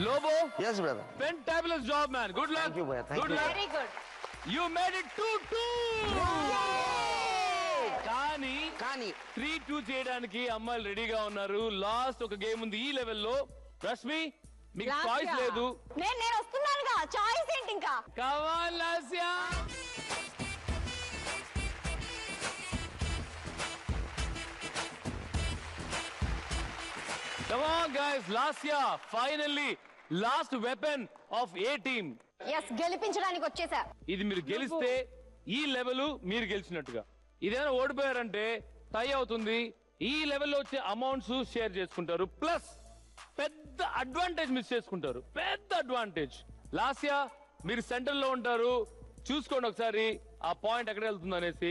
Lobo? Yes, brother. Fantabulous job, man. Good luck. Thank you, brother. Thank you. Very good. You made it 2-2. కానీ 3-2 చేయడానికి అమ్మాయిలు రెడీగా ఉన్నారు. Last ఒక game ఉంది ఈ లెవెల్లో. రష్మి, మీకు చాయిస్ లేదు. నేను వస్తున్నానుగా, చాయిస్ ఏంటి ఇంకా? Come on, Lasya. Come on guys, Lasya, finally last weapon of A team. Yes గెలిపించడానికి వచ్చేసా. ఇది మీరు గెలిస్తే ఈ లెవెల్ మీరు గెలిచినట్టుగా. ఇదేమైనా ఓడిపోయారంటే టై అవుతుంది. ఈ లెవెల్లో వచ్చే అమౌంట్స్ షేర్ చేసుకుంటారు. ప్లస్ పెద్ద అడ్వాంటేజ్ మిస్ చేసుకుంటారు. పెద్ద అడ్వాంటేజ్. లాస్యా మీరు సెంటర్ లో ఉంటారు. చూసుకోండి ఒకసారి ఆ పాయింట్ ఎక్కడ వెళ్తుంది అనేసి.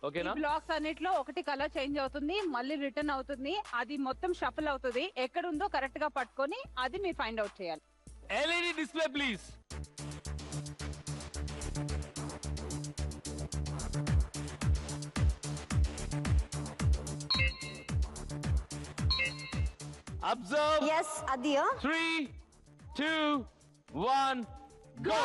ఓకేనా? బ్లాక్స్ అన్నిట్లో ఒకటి కలర్ చేంజ్ అవుతుంది, మళ్ళీ రిటర్న్ అవుతుంది. అది మొత్తం షఫల్ అవుతుంది. ఎక్కడ ఉందో కరెక్ట్ గా పట్టుకొని అది మీరు ఫైండ్ అవుట్ చేయాలి. LED display please. Observe. Yes, Adya. 3, 2, 1, go.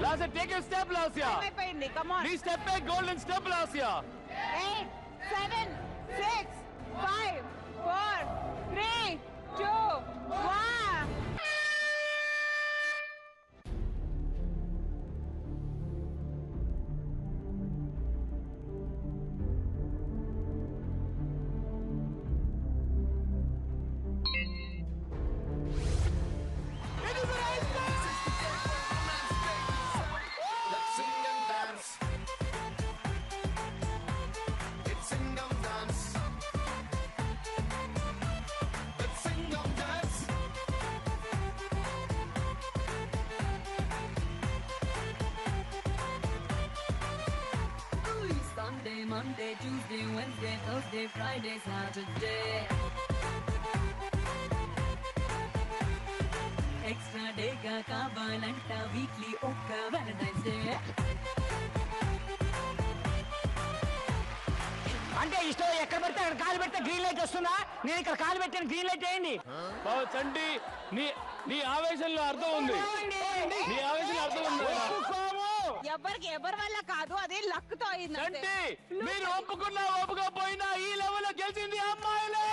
Lasya, take your step, Lasya. Come on. Please step back, golden step, Lasya. 8, 7, 6, 5, 4, 3, 2, 1. Monday, Tuesday, Wednesday, Thursday, Friday, Saturday. Extra day ga kavalanta weekly okka Valentine's Day. అంటే ఇష్టం ఎక్కడ పెడితే అక్కడ కాలు పెడితే green light వస్తుందా? నేను ఇక్కడ కాలు పెట్టాను, గ్రీన్ లైట్ వేయండి. చంటి నీ ఆవేశంలో అర్థం ఉంది. నీ ఆవేశంలో అర్థం ఉంది. ఎవరి వల్ల కాదు, అది లక్ తో అయింది. చంటి మీరు ఒప్పుకున్నా ఒప్పుకోపోయినా ఈ లెవెల్లో గెలిచింది అమ్మాయిలే.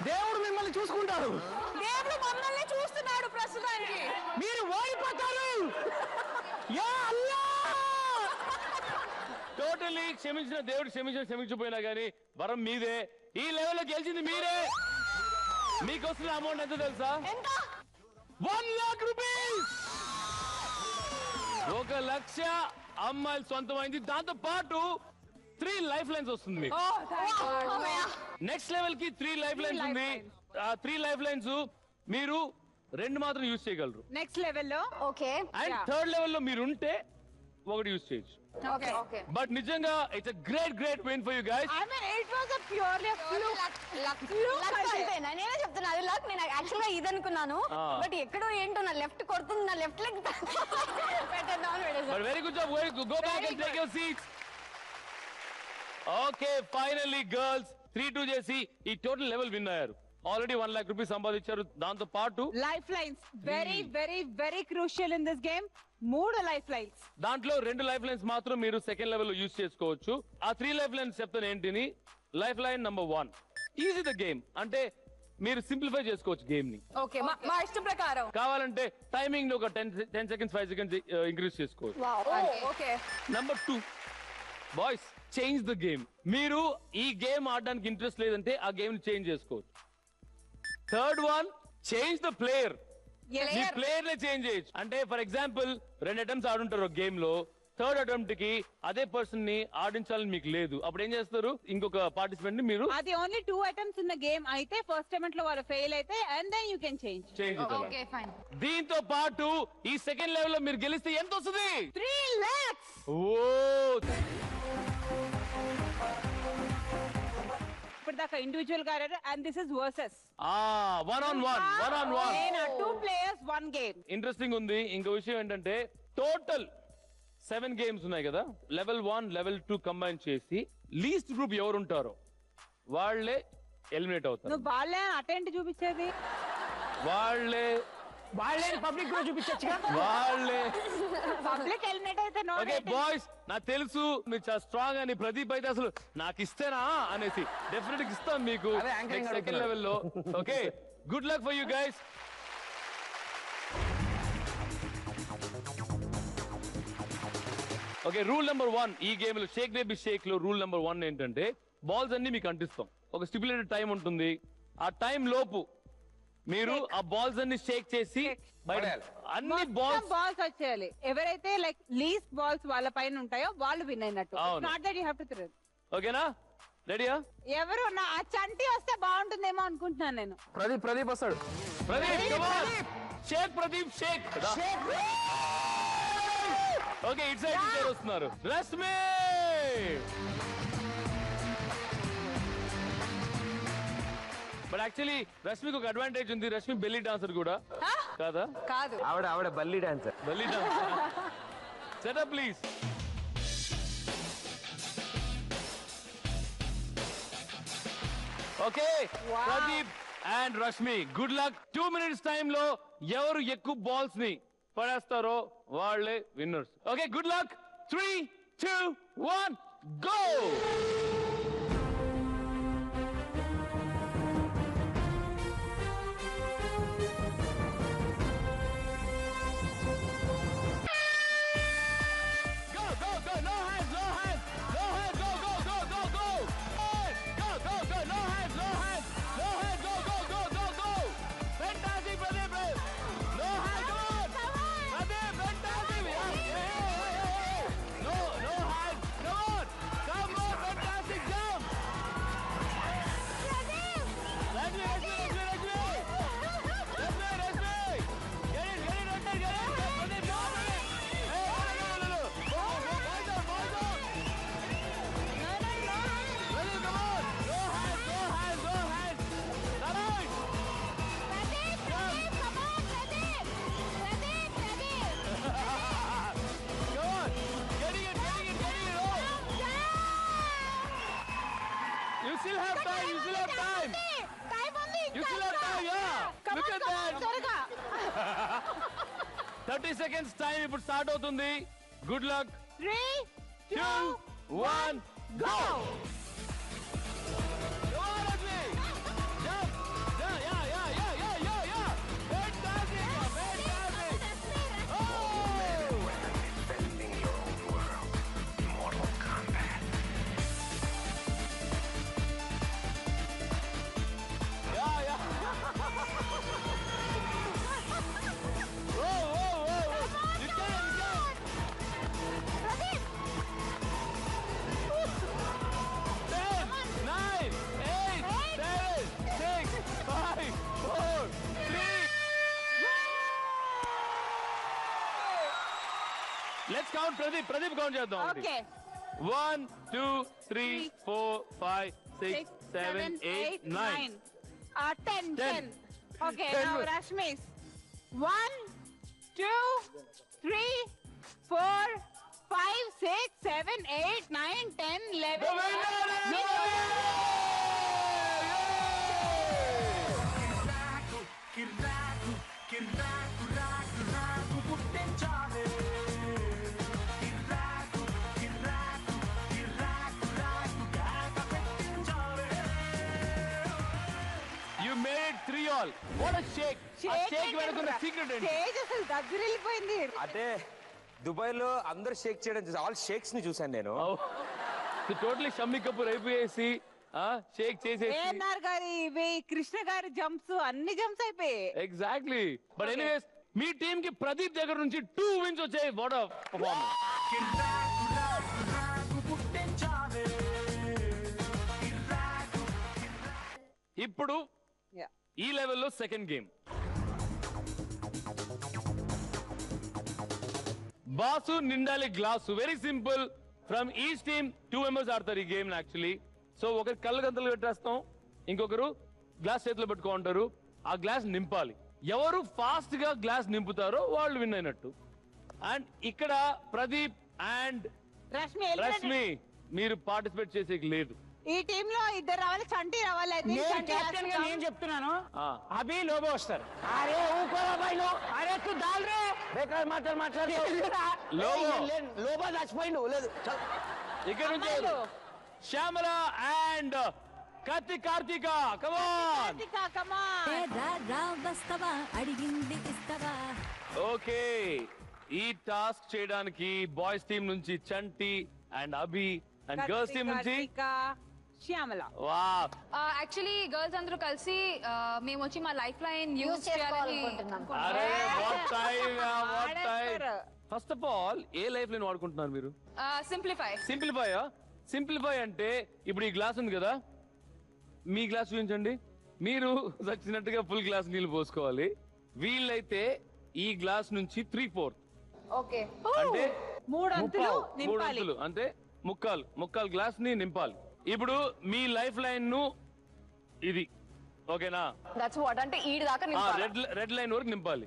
దేవుడు మిమ్మల్ని చూసుకుంటారు. దేవుడు మమ్మల్ని చూస్తున్నాడు ప్రస్తుతానికి. మీరు ఓడిపోతారు. యా అల్లాహ్. టోటలీ క్షమించిన దేవుడు క్షమించపోయినా గానీ వరం మీదే. ఈ లెవెల్లో గెలిచింది మీరే. మీకు వస్తున్న అమౌంట్ ఎంత తెలుసా? 1 lakh rupees. 1 లక్ష అమ్మాయిలు సొంతమైంది. దాంతో పాటు 3 లైఫ్ లైన్స్ వస్తుంది మీకు. నెక్స్ట్ లెవెల్ కి 3 లైఫ్ లైన్స్ ఉంది. ఆ 3 లైఫ్ లైన్స్ మీరు 2 మాత్రం యూజ్ చేయగలరు నెక్స్ట్ లెవెల్లో. ఓకే. అండ్ థర్డ్ లెవెల్ లో మీరు ఉంటే 1 యూజ్ చేయొచ్చు. ఓకే. బట్ నిజంగా it's a great win for you guys. I mean it was a purely luck అంతేనా? నేనే చెప్తున్నా అది లక్. నేను యాక్చువల్ గా ఇది అనుకున్నాను, బట్ ఎక్కడో ఏంటో నా లెఫ్ట్ కొడుతుంది, నా లెఫ్ట్ లెగ్ పెట్టేద్దామని. But very good job. Go back and take your seats. Okay, finally girls 3-2 చేసి ఈ టోటల్ లెవెల్ విన్ అయ్యారు. ఆల్రెడీ 1 lakh rupees సంపాదించారు. దాంతో పాటు life lines very crucial in this game. 3 life lines. దాంట్లో 2 లైఫ్ లైన్స్ మాత్రం మీరు సెకండ్ లెవెల్ లో యూజ్ చేసుకోవచ్చు. ఆ 3 లైఫ్ లైన్స్ చెప్తాను ఏంటిని. Life line number 1, easy the game. అంటే మీరు సింప్లిఫై చేసుకోవచ్చు గేమ్ ని. ఓకే, మా ఇష్టం ప్రకారం. కావాలంటే టైమింగ్ లో ఒక 10 seconds 5 seconds ఇంక్రీజ్ చేసుకోవచ్చు. Okay. Number 2, boys change the game. మీరు ఈ గేమ్ ఆడడానికి ఇంట్రెస్ట్ లేదంటే ఆ గేమ్ ని చేంజ్ చేసుకోవచ్చు. Third one, change the player. Me player నే చేంజ్ చేయొచ్చు. అంటే ఫర్ ఎగ్జాంపుల్ 2 అటెంప్ట్స్ ఆడుంటారు ఒక గేమ్ లో. థర్డ్ అటెంప్ట్ కి అదే పర్సన్ ని ఆడించాలని మీకు లేదు. అప్పుడు ఏం చేస్తారు? ఇంకొక పార్టిసిపెంట్ ని మీరు అది only 2 attempts in the game అయితే ఫస్ట్ అటెంప్ట్ లో వాళ్ళు ఫెయిల్ అయితే and then you can change. Okay fine. దీంతో పాటు ఈ సెకండ్ లెవెల్ లో మీరు గెలిస్తే ఎంత వస్తుంది? 3 lakhs. ఓ ఇప్పటిదాకా ఇండివిజువల్ గా ఆడారు and this is versus one on one 2 players 1 game. Interesting ఉంది. ఇంకో విషయం ఏంటంటే టోటల్ 7 గేమ్స్ ఉన్నాయి కదా, లెవెల్ 1 లెవెల్ 2 కంబైన్ చేసి లీస్ట్ గ్రూప్ ఎవరు ఉంటారో వాళ్ళే ఎలిమినేట్ అవుతారు. నువ్వు వాళ్ళే అటెండ్ చూపించేది, వాళ్ళే పబ్లిక్ కూడా చూపించచ్చుగా. వాళ్ళే పబ్లిక్ ఎలిమినేట్ అయితే నో. ఓకే బాయ్స్, నాకు తెలుసు మీరు చాలా స్ట్రాంగ్ అని. ప్రదీప్ అయితే అసలు నాకు ఇస్తేనా అనేసి డెఫినెట్ ఇస్తాం మీకు సెకండ్ లెవెల్లో. Okay, good luck for you guys. Okay, rule number 1 ఈ గేమ్ లో షేక్ బేబీ షేక్ లో రూల్ నెంబర్ 1 ఏంటంటే బాల్స్ అన్ని మీకు అంటిస్తాం. ఒక స్టిపులేటెడ్ టైం ఉంటుంది. ఆ టైం లోపు మీరు ఆ బాల్స్ అన్ని షేక్ చేసి అన్ని బాల్స్ వచ్చేయాలి. ఎవరైతే లైక్ లీస్ట్ బాల్స్ వాళ్ళ పైన ఉంటాయో వాళ్ళు విన్ అయినట్టు. Not that you have to throw. ఓకేనా, రెడీయా? ఎవరు ఆ చంటి వస్తే బాగుంటుందేమో అనుకుంటున్నాను నేను. ప్రదీప్ వస్తాడు. Shake Pradeep shake. ఓకే, ఇట్ సైడ్ వస్తున్నారు. రష్మి బట్ యాక్చువల్లీ రష్మికి ఒక అడ్వాంటేజ్ ఉంది. రష్మి బెల్లీ డాన్సర్ కూడా కాదా? కాదు, ఆవిడ బల్లి dancer. Belly dancer. Setup please. Okay, Pradeep and Rashmi good luck. 2 minutes time లో ఎవరు ఎక్కువ బాల్స్ ని పడేస్తారో వాళ్ళే winners. Okay, good luck. 3, 2, 1 go. You still have time. You still have time. You still have time. Yeah. Look at that. 30 seconds time. ఇప్పుడు start అవుతుంది. Good luck. 3, 2, 1 go. Let's count Pradeep count చేద్దాం. Okay. 1, 2, 3, 4, 5, 6, 7, 8, 9. 10. Okay, 10. now Rashmi's. 1, 2, 3, 4, 5, 6, 7, 8, 9, 10, 11. You made 3 all. What a shake. ఆ షేక్ వెనుకున్న secret ఏంటి? Stage అసలు దగ్గరెళ్ళిపోయింది. అంటే Dubai లో అందరు షేక్ చేయడం చూసి ఆల్ షేక్స్ ని చూసాను నేను. టోటలీ షమ్మి కపూర్ అయిపోయేసి షేక్ చేసేసి ఏఎన్ఆర్ గారి ఇవి కృష్ణ గారి జంప్స్ అన్ని జంప్స్ అయిపోయాయి. ఎగ్జాక్ట్లీ. బట్ ఎనీవేస్ మీ టీం కి ప్రదీప్ దగ్గర నుంచి 2 wins వచ్చాయి. What of performance. ఇప్పుడు ఈ లెవెల్లో సెకండ్ గేమ్. బాసు నిండాలి glass. Very simple. From each team 2 members ఆడతారు ఈ గేమ్. యాక్చువల్లీ సో ఒకరి కళ్ళు గంతలు పెట్టేస్తాం, ఇంకొకరు గ్లాస్ చేతిలో పెట్టుకుంటారు. ఆ గ్లాస్ నింపాలి. ఎవరు ఫాస్ట్ గా గ్లాస్ నింపుతారో వాళ్ళు విన్ అయినట్టు. అండ్ ఇక్కడ ప్రదీప్ అండ్ రష్మి మీరు పార్టిసిపేట్ చేసేకి లేదు. ఈ టీమ్ లో ఇద్దరు రావాలి, చంటి రావాలి. కెప్టెన్ గా నేను చెప్తున్నాను, అభి లోబో వస్తారు. అరే ఊకోరా బాయ్ లో, అరే తు దాల్ రే బేకార్ మాట్లాడు లోబా చచ్చిపోయిండు లేదు. ఇక్కడ నుంచి శ్యామల అండ్ కార్తిక కమాన్. అడిగింది ఇస్తావా? ఓకే, ఈ టాస్క్ చేయడానికి బాయ్స్ టీం నుంచి Chanti and Abhi and girls team నుంచి శ్యామల. వావ్. యాక్చువల్లీ గర్ల్స్ అందరూ కలిసి మేము వచ్చి మా లైఫ్ లైన్ యూజ్ చేయాలని అరే what time. First of all A life line వాడుకుంటున్నారు మీరు? సింప్లిఫై అంటే ఇప్పుడు ఈ గ్లాస్ ఉంది కదా, మీ గ్లాస్ చూపించండి. మీరు చచ్చినట్టుగా ఫుల్ గ్లాస్ నీళ్లు పోసుకోవాలి. వీళ్ళైతే ఈ గ్లాస్ నుంచి 3/4 అంటే 3 అంతులు అంటే ముక్కాలు గ్లాస్ ని నింపాలి. ఇప్పుడు మీ లైఫ్ లైన్ ను ఇది ఓకేనా? అంటే ఈడి దాకా రెడ్ లైన్ వరకు నింపాలి.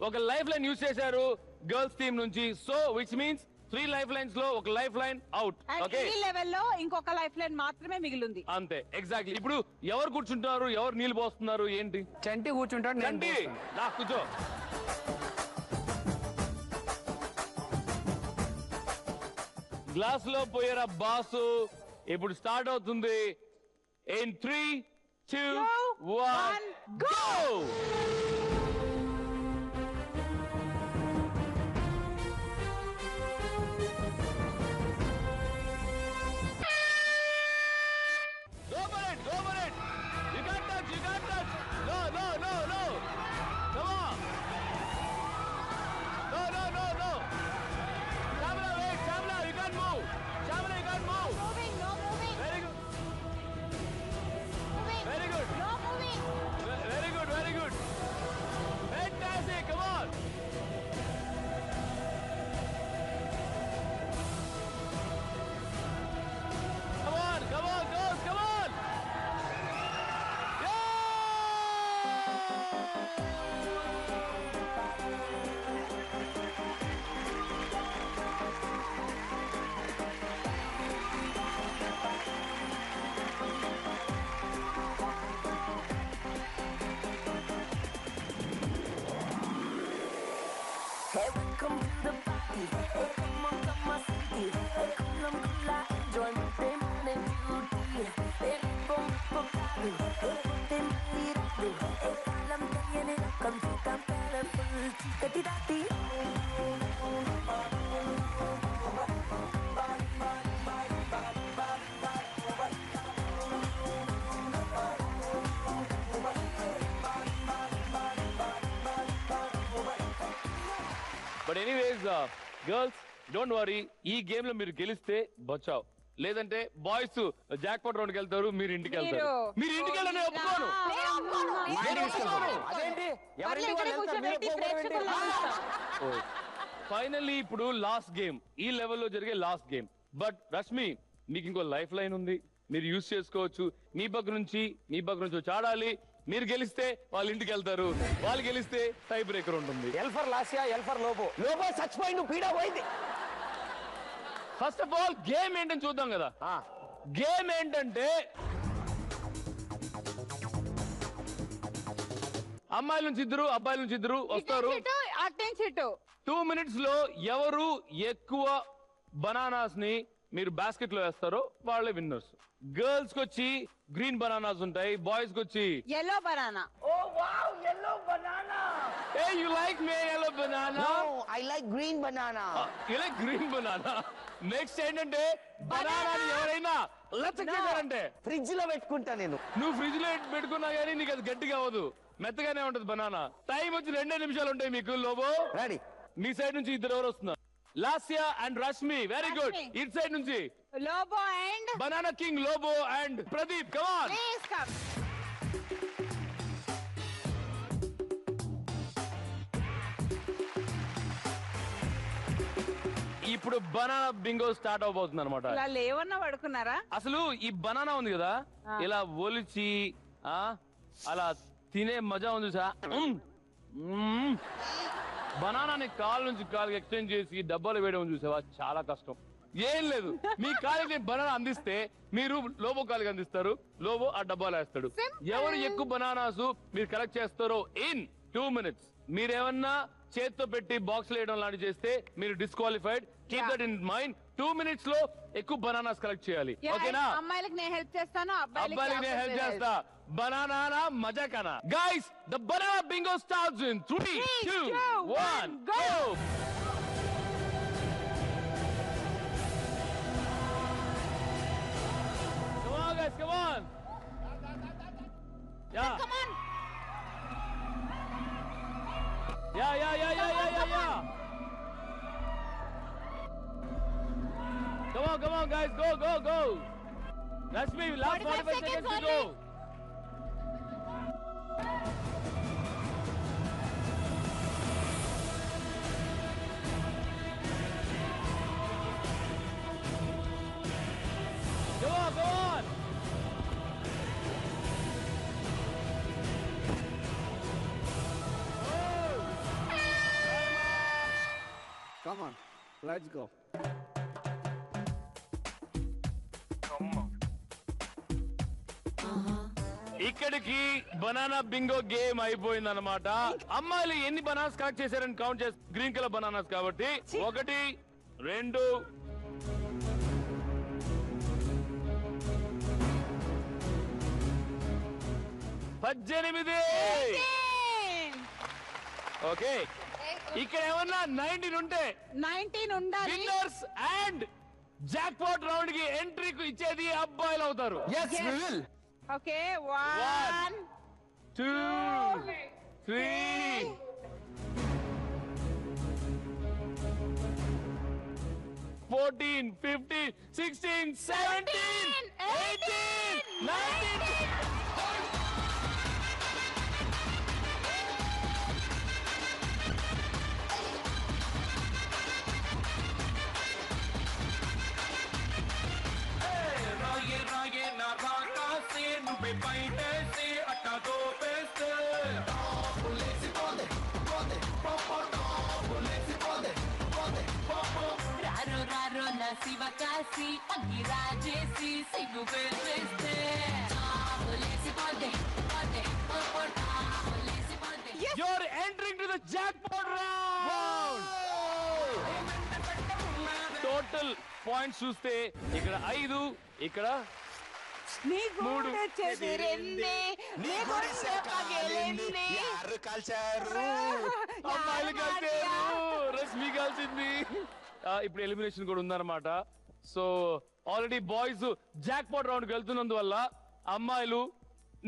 ఒక లైఫ్ లైన్ యూజ్ చేశారు గర్ల్స్ టీం నుంచి, so which means 3 life lines లో ఒక లైఫ్ లైన్ అవుట్. ఓకే, ఈ లెవెల్ లో ఇంకొక లైఫ్ లైన్ మాత్రమే మిగిలింది. అంతే, ఎగ్జాక్ట్లీ. ఇప్పుడు ఎవరు కూర్చుంటున్నారు, ఎవరు నీళ్ళు పోస్తున్నారు ఏంటి? చంటి కూర్చుంటాడు. చంటి నా కూర్చో. గ్లాస్ లో పోయారా బాసు? ఇప్పుడు స్టార్ట్ అవుతుంది. In 3, 2, 1 go. Go for it. You can't touch. No. Come on. No. Shamla, wait. You can't move. No moving. Very good. No moving. Very good. Fantastic. Come on. Come on, girls. Come on. But anyways girls don't worry, ఈ game లో మీరు గెలిస్తే బచావ్, లేదంటే boys Jack pot రౌండ్కి వెళ్తారు, మీరు ఇంటికి వెళ్తారు. మీరు ఇంటికి వెళ్ళని ఒప్పుకోను. ఫైనల్లీ ఇప్పుడు లాస్ట్ గేమ్, ఈ లెవెల్లో జరిగే లాస్ట్ గేమ్. బట్ రష్మి, మీకు ఇంకో లైఫ్ లైన్ ఉంది, మీరు యూజ్ చేసుకోవచ్చు. మీ పక్క నుంచి వచ్చి ఆడాలి. మీరు గెలిస్తే వాళ్ళ ఇంటికి వెళ్తారు, వాళ్ళు గెలిస్తే టై బ్రేకర్ ఉంటుంది. L for Lasya, L for Lobo చచ్చిపోయింది, పీడా పోయింది. ఫస్ట్ ఆఫ్ ఆల్ గేమ్ ఏంటని చూద్దాం కదా. గేమ్ ఏంటంటే అమ్మాయిల నుంచి ఇద్దరు, అబ్బాయిల నుంచి ఇద్దరు వస్తారు. 2 minutes లో ఎవరు ఎక్కువ బనానాస్ ని మీరు బాస్కెట్ లో వేస్తారో వాళ్ళే విన్నర్స్. గర్ల్స్ కి వచ్చి గ్రీన్ బనానాస్ ఉంటాయి, బాయ్స్ కి వచ్చి yellow banana. Oh wow, yellow banana. Hey, you like me yellow banana? No, I like green banana. You like green banana? Next ఏంటంటే బనానాని ఎవరైనా లచ్చకేసారంటే ఫ్రిడ్జ్ లో పెట్టుకుంటా నేను. నువ్వు ఫ్రిడ్జ్ లో పెట్టుకున్నా గానీ నీకు అది గట్టిగా అవ్వదు, మెత్తగానే ఉంటది బనానా. టైం వచ్చి 2 నిమిషాలు ఉంటాయి మీకు. లోబో రెడీ. మీ సైడ్ నుంచి ఇద్దరు ఎవరు వస్తున్నారు? Lasya and Rashmi. Very good. ఇట్ సైడ్ నుంచి Lobo and banana king Lobo and Pradeep. Come on. Please come. ఈ ఇప్పుడు బనానా బింగో స్టార్ట్ అవబోతుంది అనమాట. ఇలా లేవన్నా పడుకున్నారా? అసలు ఈ బనానా ఉంది కదా, ఇలా ఒలిచి అలా తినే మజా ఉంది సార్. బనానాని కాలు నుంచి కాలుకి ఎక్స్చేంజ్ చేసి డబ్బాలు వేయడం చూసావా, చాలా కష్టం. ఏం లేదు, మీ కాలికి బనానా అందిస్తే మీరు లోబో కాలికి అందిస్తారు, లోబో ఆ డబ్బాలు వేస్తాడు. ఎవరు ఎక్కువ బనానాస్ మీరు కలెక్ట్ చేస్తారో ఇన్ 2 minutes, మీరేమన్నా చేత్తో పెట్టి బాక్స్ వేయడం లాంటి చేస్తే మీరు disqualified. Keep that in mind. 2 minutes లో ఎక్కువ బనానాస్ కలెక్ట్ చేయాలి. ఓకేనా? అమ్మాయిలకు నేను హెల్ప్ చేస్తాను, అబ్బాయిలకి నేను హెల్ప్ చేస్తా. బనానా మజా కనా. Guys, the banana Bingo starts in 3, 2, 1 go. Come on guys, come on. Yeah. Come on. Yeah. Come on guys, go. That's me, last 45 seconds to go. Go on. Come on, let's go. ఇక్కడికి banana Bingo game అయిపోయింది అనమాట. అమ్మాయిలు ఎన్ని bananas collect చేశారని count చేసి, green colour bananas కాబట్టి 1, 2, 18. Okay, ఇక్కడ ఏమన్నా 19 ఉంటే 19 ఉండాలి. Winners and jackpot round కి ఎంట్రీకి ఇచ్చేది అబ్బాయిలు అవుతారు. Yes, we will. ఓకే, 1, 2, 3, 14, 15, 16, 17, 18, 19. రారో నా శివ కాసి అగ్గి రాజేసి సిగ్గు పేసేస్తే You're entering to the jackpot round. Total points చూస్తే ఇక్కడ 5, ఇక్కడ 3. యారు కాల్చారు. అమ్మాయిలు కలిసారు, రష్మి కలిసింది. ఇప్పుడు ఎలిమినేషన్ కూడా ఉందన్నమాట. So already boys jackpot round కి వెళ్తున్నందువల్ల అమ్మాయిలు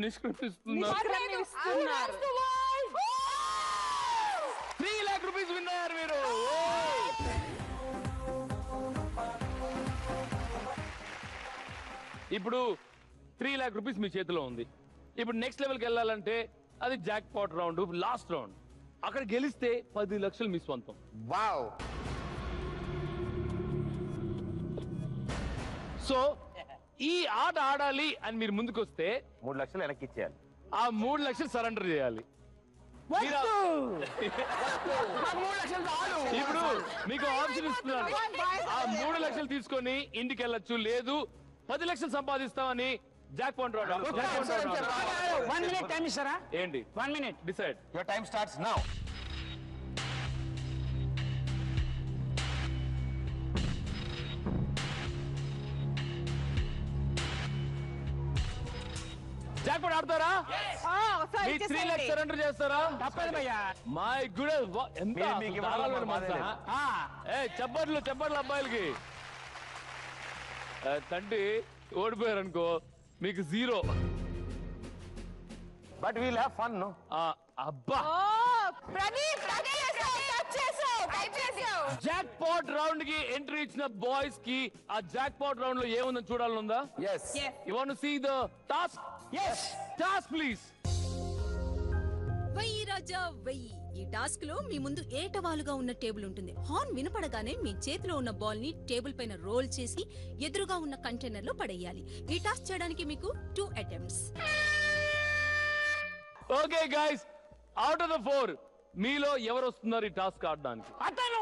నిష్క్రమిస్తున్నారు. 3 lakh rupees విన్ అయ్యారు మీరు. ఇప్పుడు 3 lakh rupees మీ చేతిలో ఉంది. ఇప్పుడు నెక్స్ట్ లెవెల్కి వెళ్ళాలంటే అది jackpot round, last round. అక్కడ గెలిస్తే 10 లక్షలు మీ సొంతం. వావ్. సో ఈ ఆట ఆడాలి అని మీరు ముందుకు వస్తే 3 లక్షలు వెనక్కి ఇచ్చేయాలి. ఆ 3 లక్షలు సరెండర్ చేయాలి. ఇప్పుడు మీకు ఆప్షన్ ఇస్తున్నాను. ఆ 3 లక్షలు తీసుకొని ఇంటికి వెళ్ళొచ్చు, లేదు 10 లక్షలు సంపాదిస్తామని jackpot round. 1 minute time ఇస్తారా? ఏంటి 1 minute decide. Your time starts now. Jackpot ఆడతారా? మీ 3 lakhs సరెండర్ చేస్తారా? తప్పదు భయ్యా. మై గుడ్, ఎంత మీకు ఇవ్వడం మనసా? చెప్పట్లు అబ్బాయిలకి. తండ్రి ఓడిపోయారు అనుకో, మీకు 0. But we'll have fun. అబ్బా, జాక్ పాట్ రౌండ్ కి ఎంట్రీ ఇచ్చిన బాయ్స్ కి ఆ జాక్ పాట్ రౌండ్ లో ఏముందని చూడాలనుందా? Yes. You want to see the task? Yes. Task please. వెయ్యి రాజా వెయ్యి. ఈ టాస్క్ లో మీ ముందు ఏటవాలుగా ఉన్న టేబుల్ ఉంటుంది. హార్న్ వినపడగానే మీ చేతిలో ఉన్న బాల్ ని టేబుల్ పైన రోల్ చేసి ఎదురుగా ఉన్న కంటైనర్ లో పడేయాలి. ఈ టాస్క్ చేయడానికి మీకు 2 attempts. Okay guys, out of the 4 మీలో ఎవరు వస్తున్నారు ఈ టాస్క్ ఆడడానికి? అతను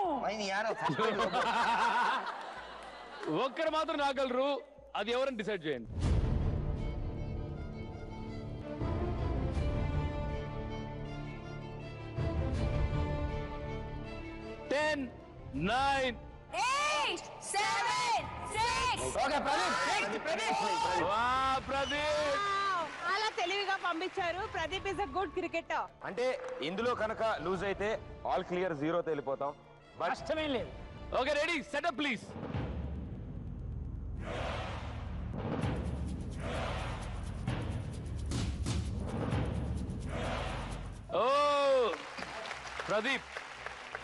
ఒక్కరు మాత్రం రాగలరు, అది ఎవరని డిసైడ్ చేయండి. Ten, 9. 8, 7, 6. Okay Pradeep. Wow, Pradeep. అలా తెలివిగా పంపించారు. Pradeep is a good cricketer. అంటే ఇందులో కనుక లూజ్ అయితే ఆల్ క్లియర్ 0తో వెళ్ళిపోతాం. బట్ కష్టమేం లేదు. Okay, ready? Set up, please. Oh, Pradeep.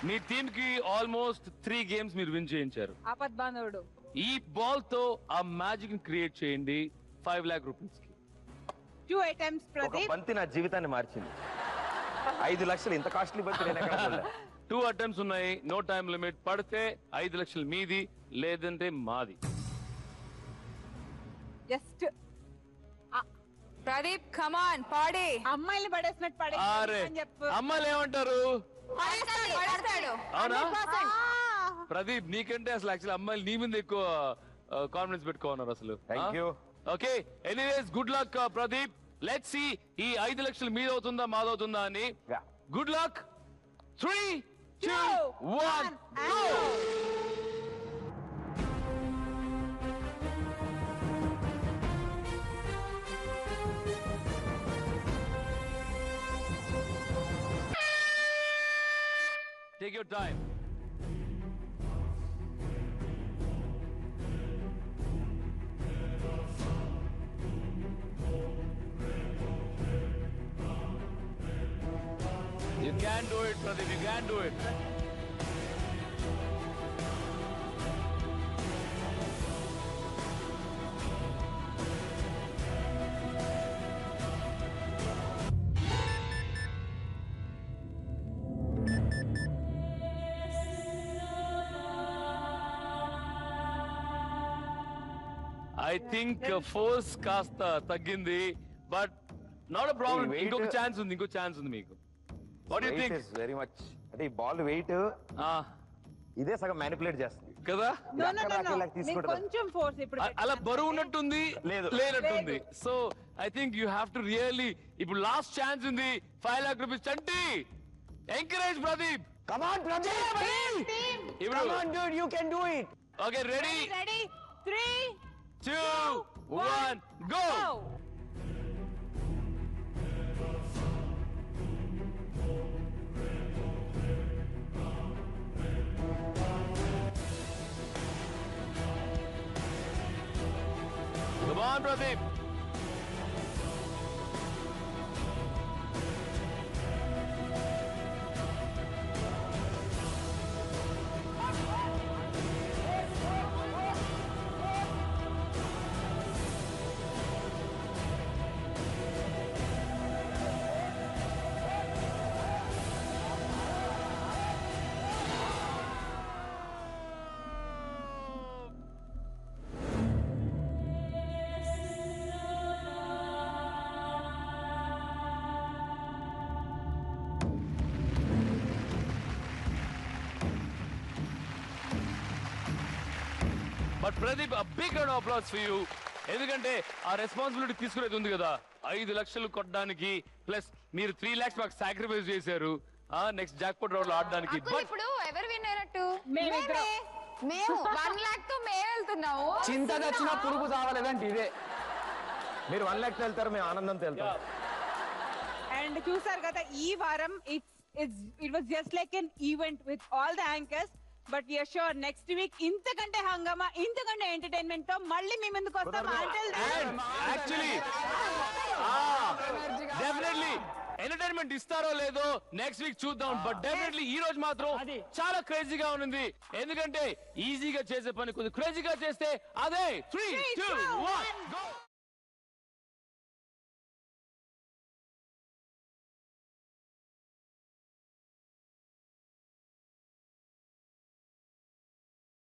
Me team కి ఆల్మోస్ట్ 3 గేమ్స్ మీరు విన్ చేయించారు. ఆపద్ బాంధవుడు. ఈ బాల్ తో ఆ మ్యాజిక్ ని క్రియేట్ చేయండి 5 lakh రూపీస్ కి. 2 attempts ఒక ప్రదీప్. బంతి నా జీవితాన్ని మార్చింది. 5 లక్షలు ఇంత కాస్ట్లీ బంతి నేను ఎక్కడ చూడలే. 2 attempts ఉన్నాయి, నో టైం లిమిట్. పడితే 5 లక్షలు మీది, లేదంటే మాది. జస్ట్ ప్రదీప్ కమాన్ పాడే. అమ్మాయిని పడేసినట్టు అరే అని చెప్పు. అమ్మాయిలు ఏమంటారు? పడేస్తాడు. అవునా? ప్రదీప్ నీకంటే అసలు యాక్చువల్ అమ్మాయిలు నీ మీద ఎక్కువ కాన్ఫిడెన్స్ పెట్టుకోన్నారు అసలు. Thank you. Okay, anyways good luck Pradeep. Let's see ఈ 5 లక్షలు మీదవుతుందా మాదవుతుందా అని. Yeah. Good luck. 3, 2, 1 go. Take your time. You can do it, Pradeep. You can do it. I think force కాస్త తగ్గింది, but not a problem. Weight- ఇంకొక chance ఉంది, ఇంకొక ఛాన్స్ ఉంది మీకు. What you think? Very much. అంటే ఈ ball wait ఇదే సగం మ్యానిపులేట్ చేస్తుంది కదా. No, no, ఎక్కడ no, దాకా no. ఇలా మీకు తీసుకుంటుంది. కొంచెం ఫోర్స్ ఇప్పుడు అలా బరువు ఉన్నట్టుంది, లేదు. లేనట్టుంది. So I think you have to really, ఇప్పుడు లాస్ట్ ఛాన్స్ ఉంది. 5 lakh rupees. Chanti, encourage Pradeep. Come on, Pradeep! ఇప్పుడు Come on, dude, you can do it! Okay, ready? Ready 3, 2, 1 go. Come on, Pradeep. But Pradeep, a big round of applause for you. ఎందుకంటే ఆ responsibility తీసుకునేది ఉంది కదా. 5 లక్షలు కొట్టడానికి plus మీరు 3 lakhs మాకు సాక్రిఫైస్ చేశారు నెక్స్ట్ జాక్పాట్ రౌండ్ లో ఆడడానికి. అంకుల్, ఇప్పుడు ఎవరు విన్ అయినట్టు? మేమిద్దరం. మేము 1 lakh తో మేము వెళ్తున్నాము. చింత తెచ్చిన పురుగు చావలేదంటే ఇదే. మీరు 1 lakh వెళ్తారు, మేము ఆనందంతో వెళ్తాం. అండ్ చూసారు కదా ఈ వారం it was just like an event with all the anchors. But you sure next week ఇంతకంటే హంగామా, ఇంతకంటే ఎంటర్టైన్మెంట్ తో మళ్ళీ మీ ముందుకు వస్తాం. యాక్చువల్లీ డెఫినెట్లీ ఎంటర్టైన్మెంట్ ఇస్తారో లేదో నెక్స్ట్ వీక్ చూద్దాం. బట్ డెఫినెట్లీ ఈ రోజు మాత్రం చాలా క్రేజీగా ఉంది. ఎందుకంటే ఈజీగా చేసే పని కొద్దిగా క్రేజీగా చేస్తే అదే 3, 2, 1 గో.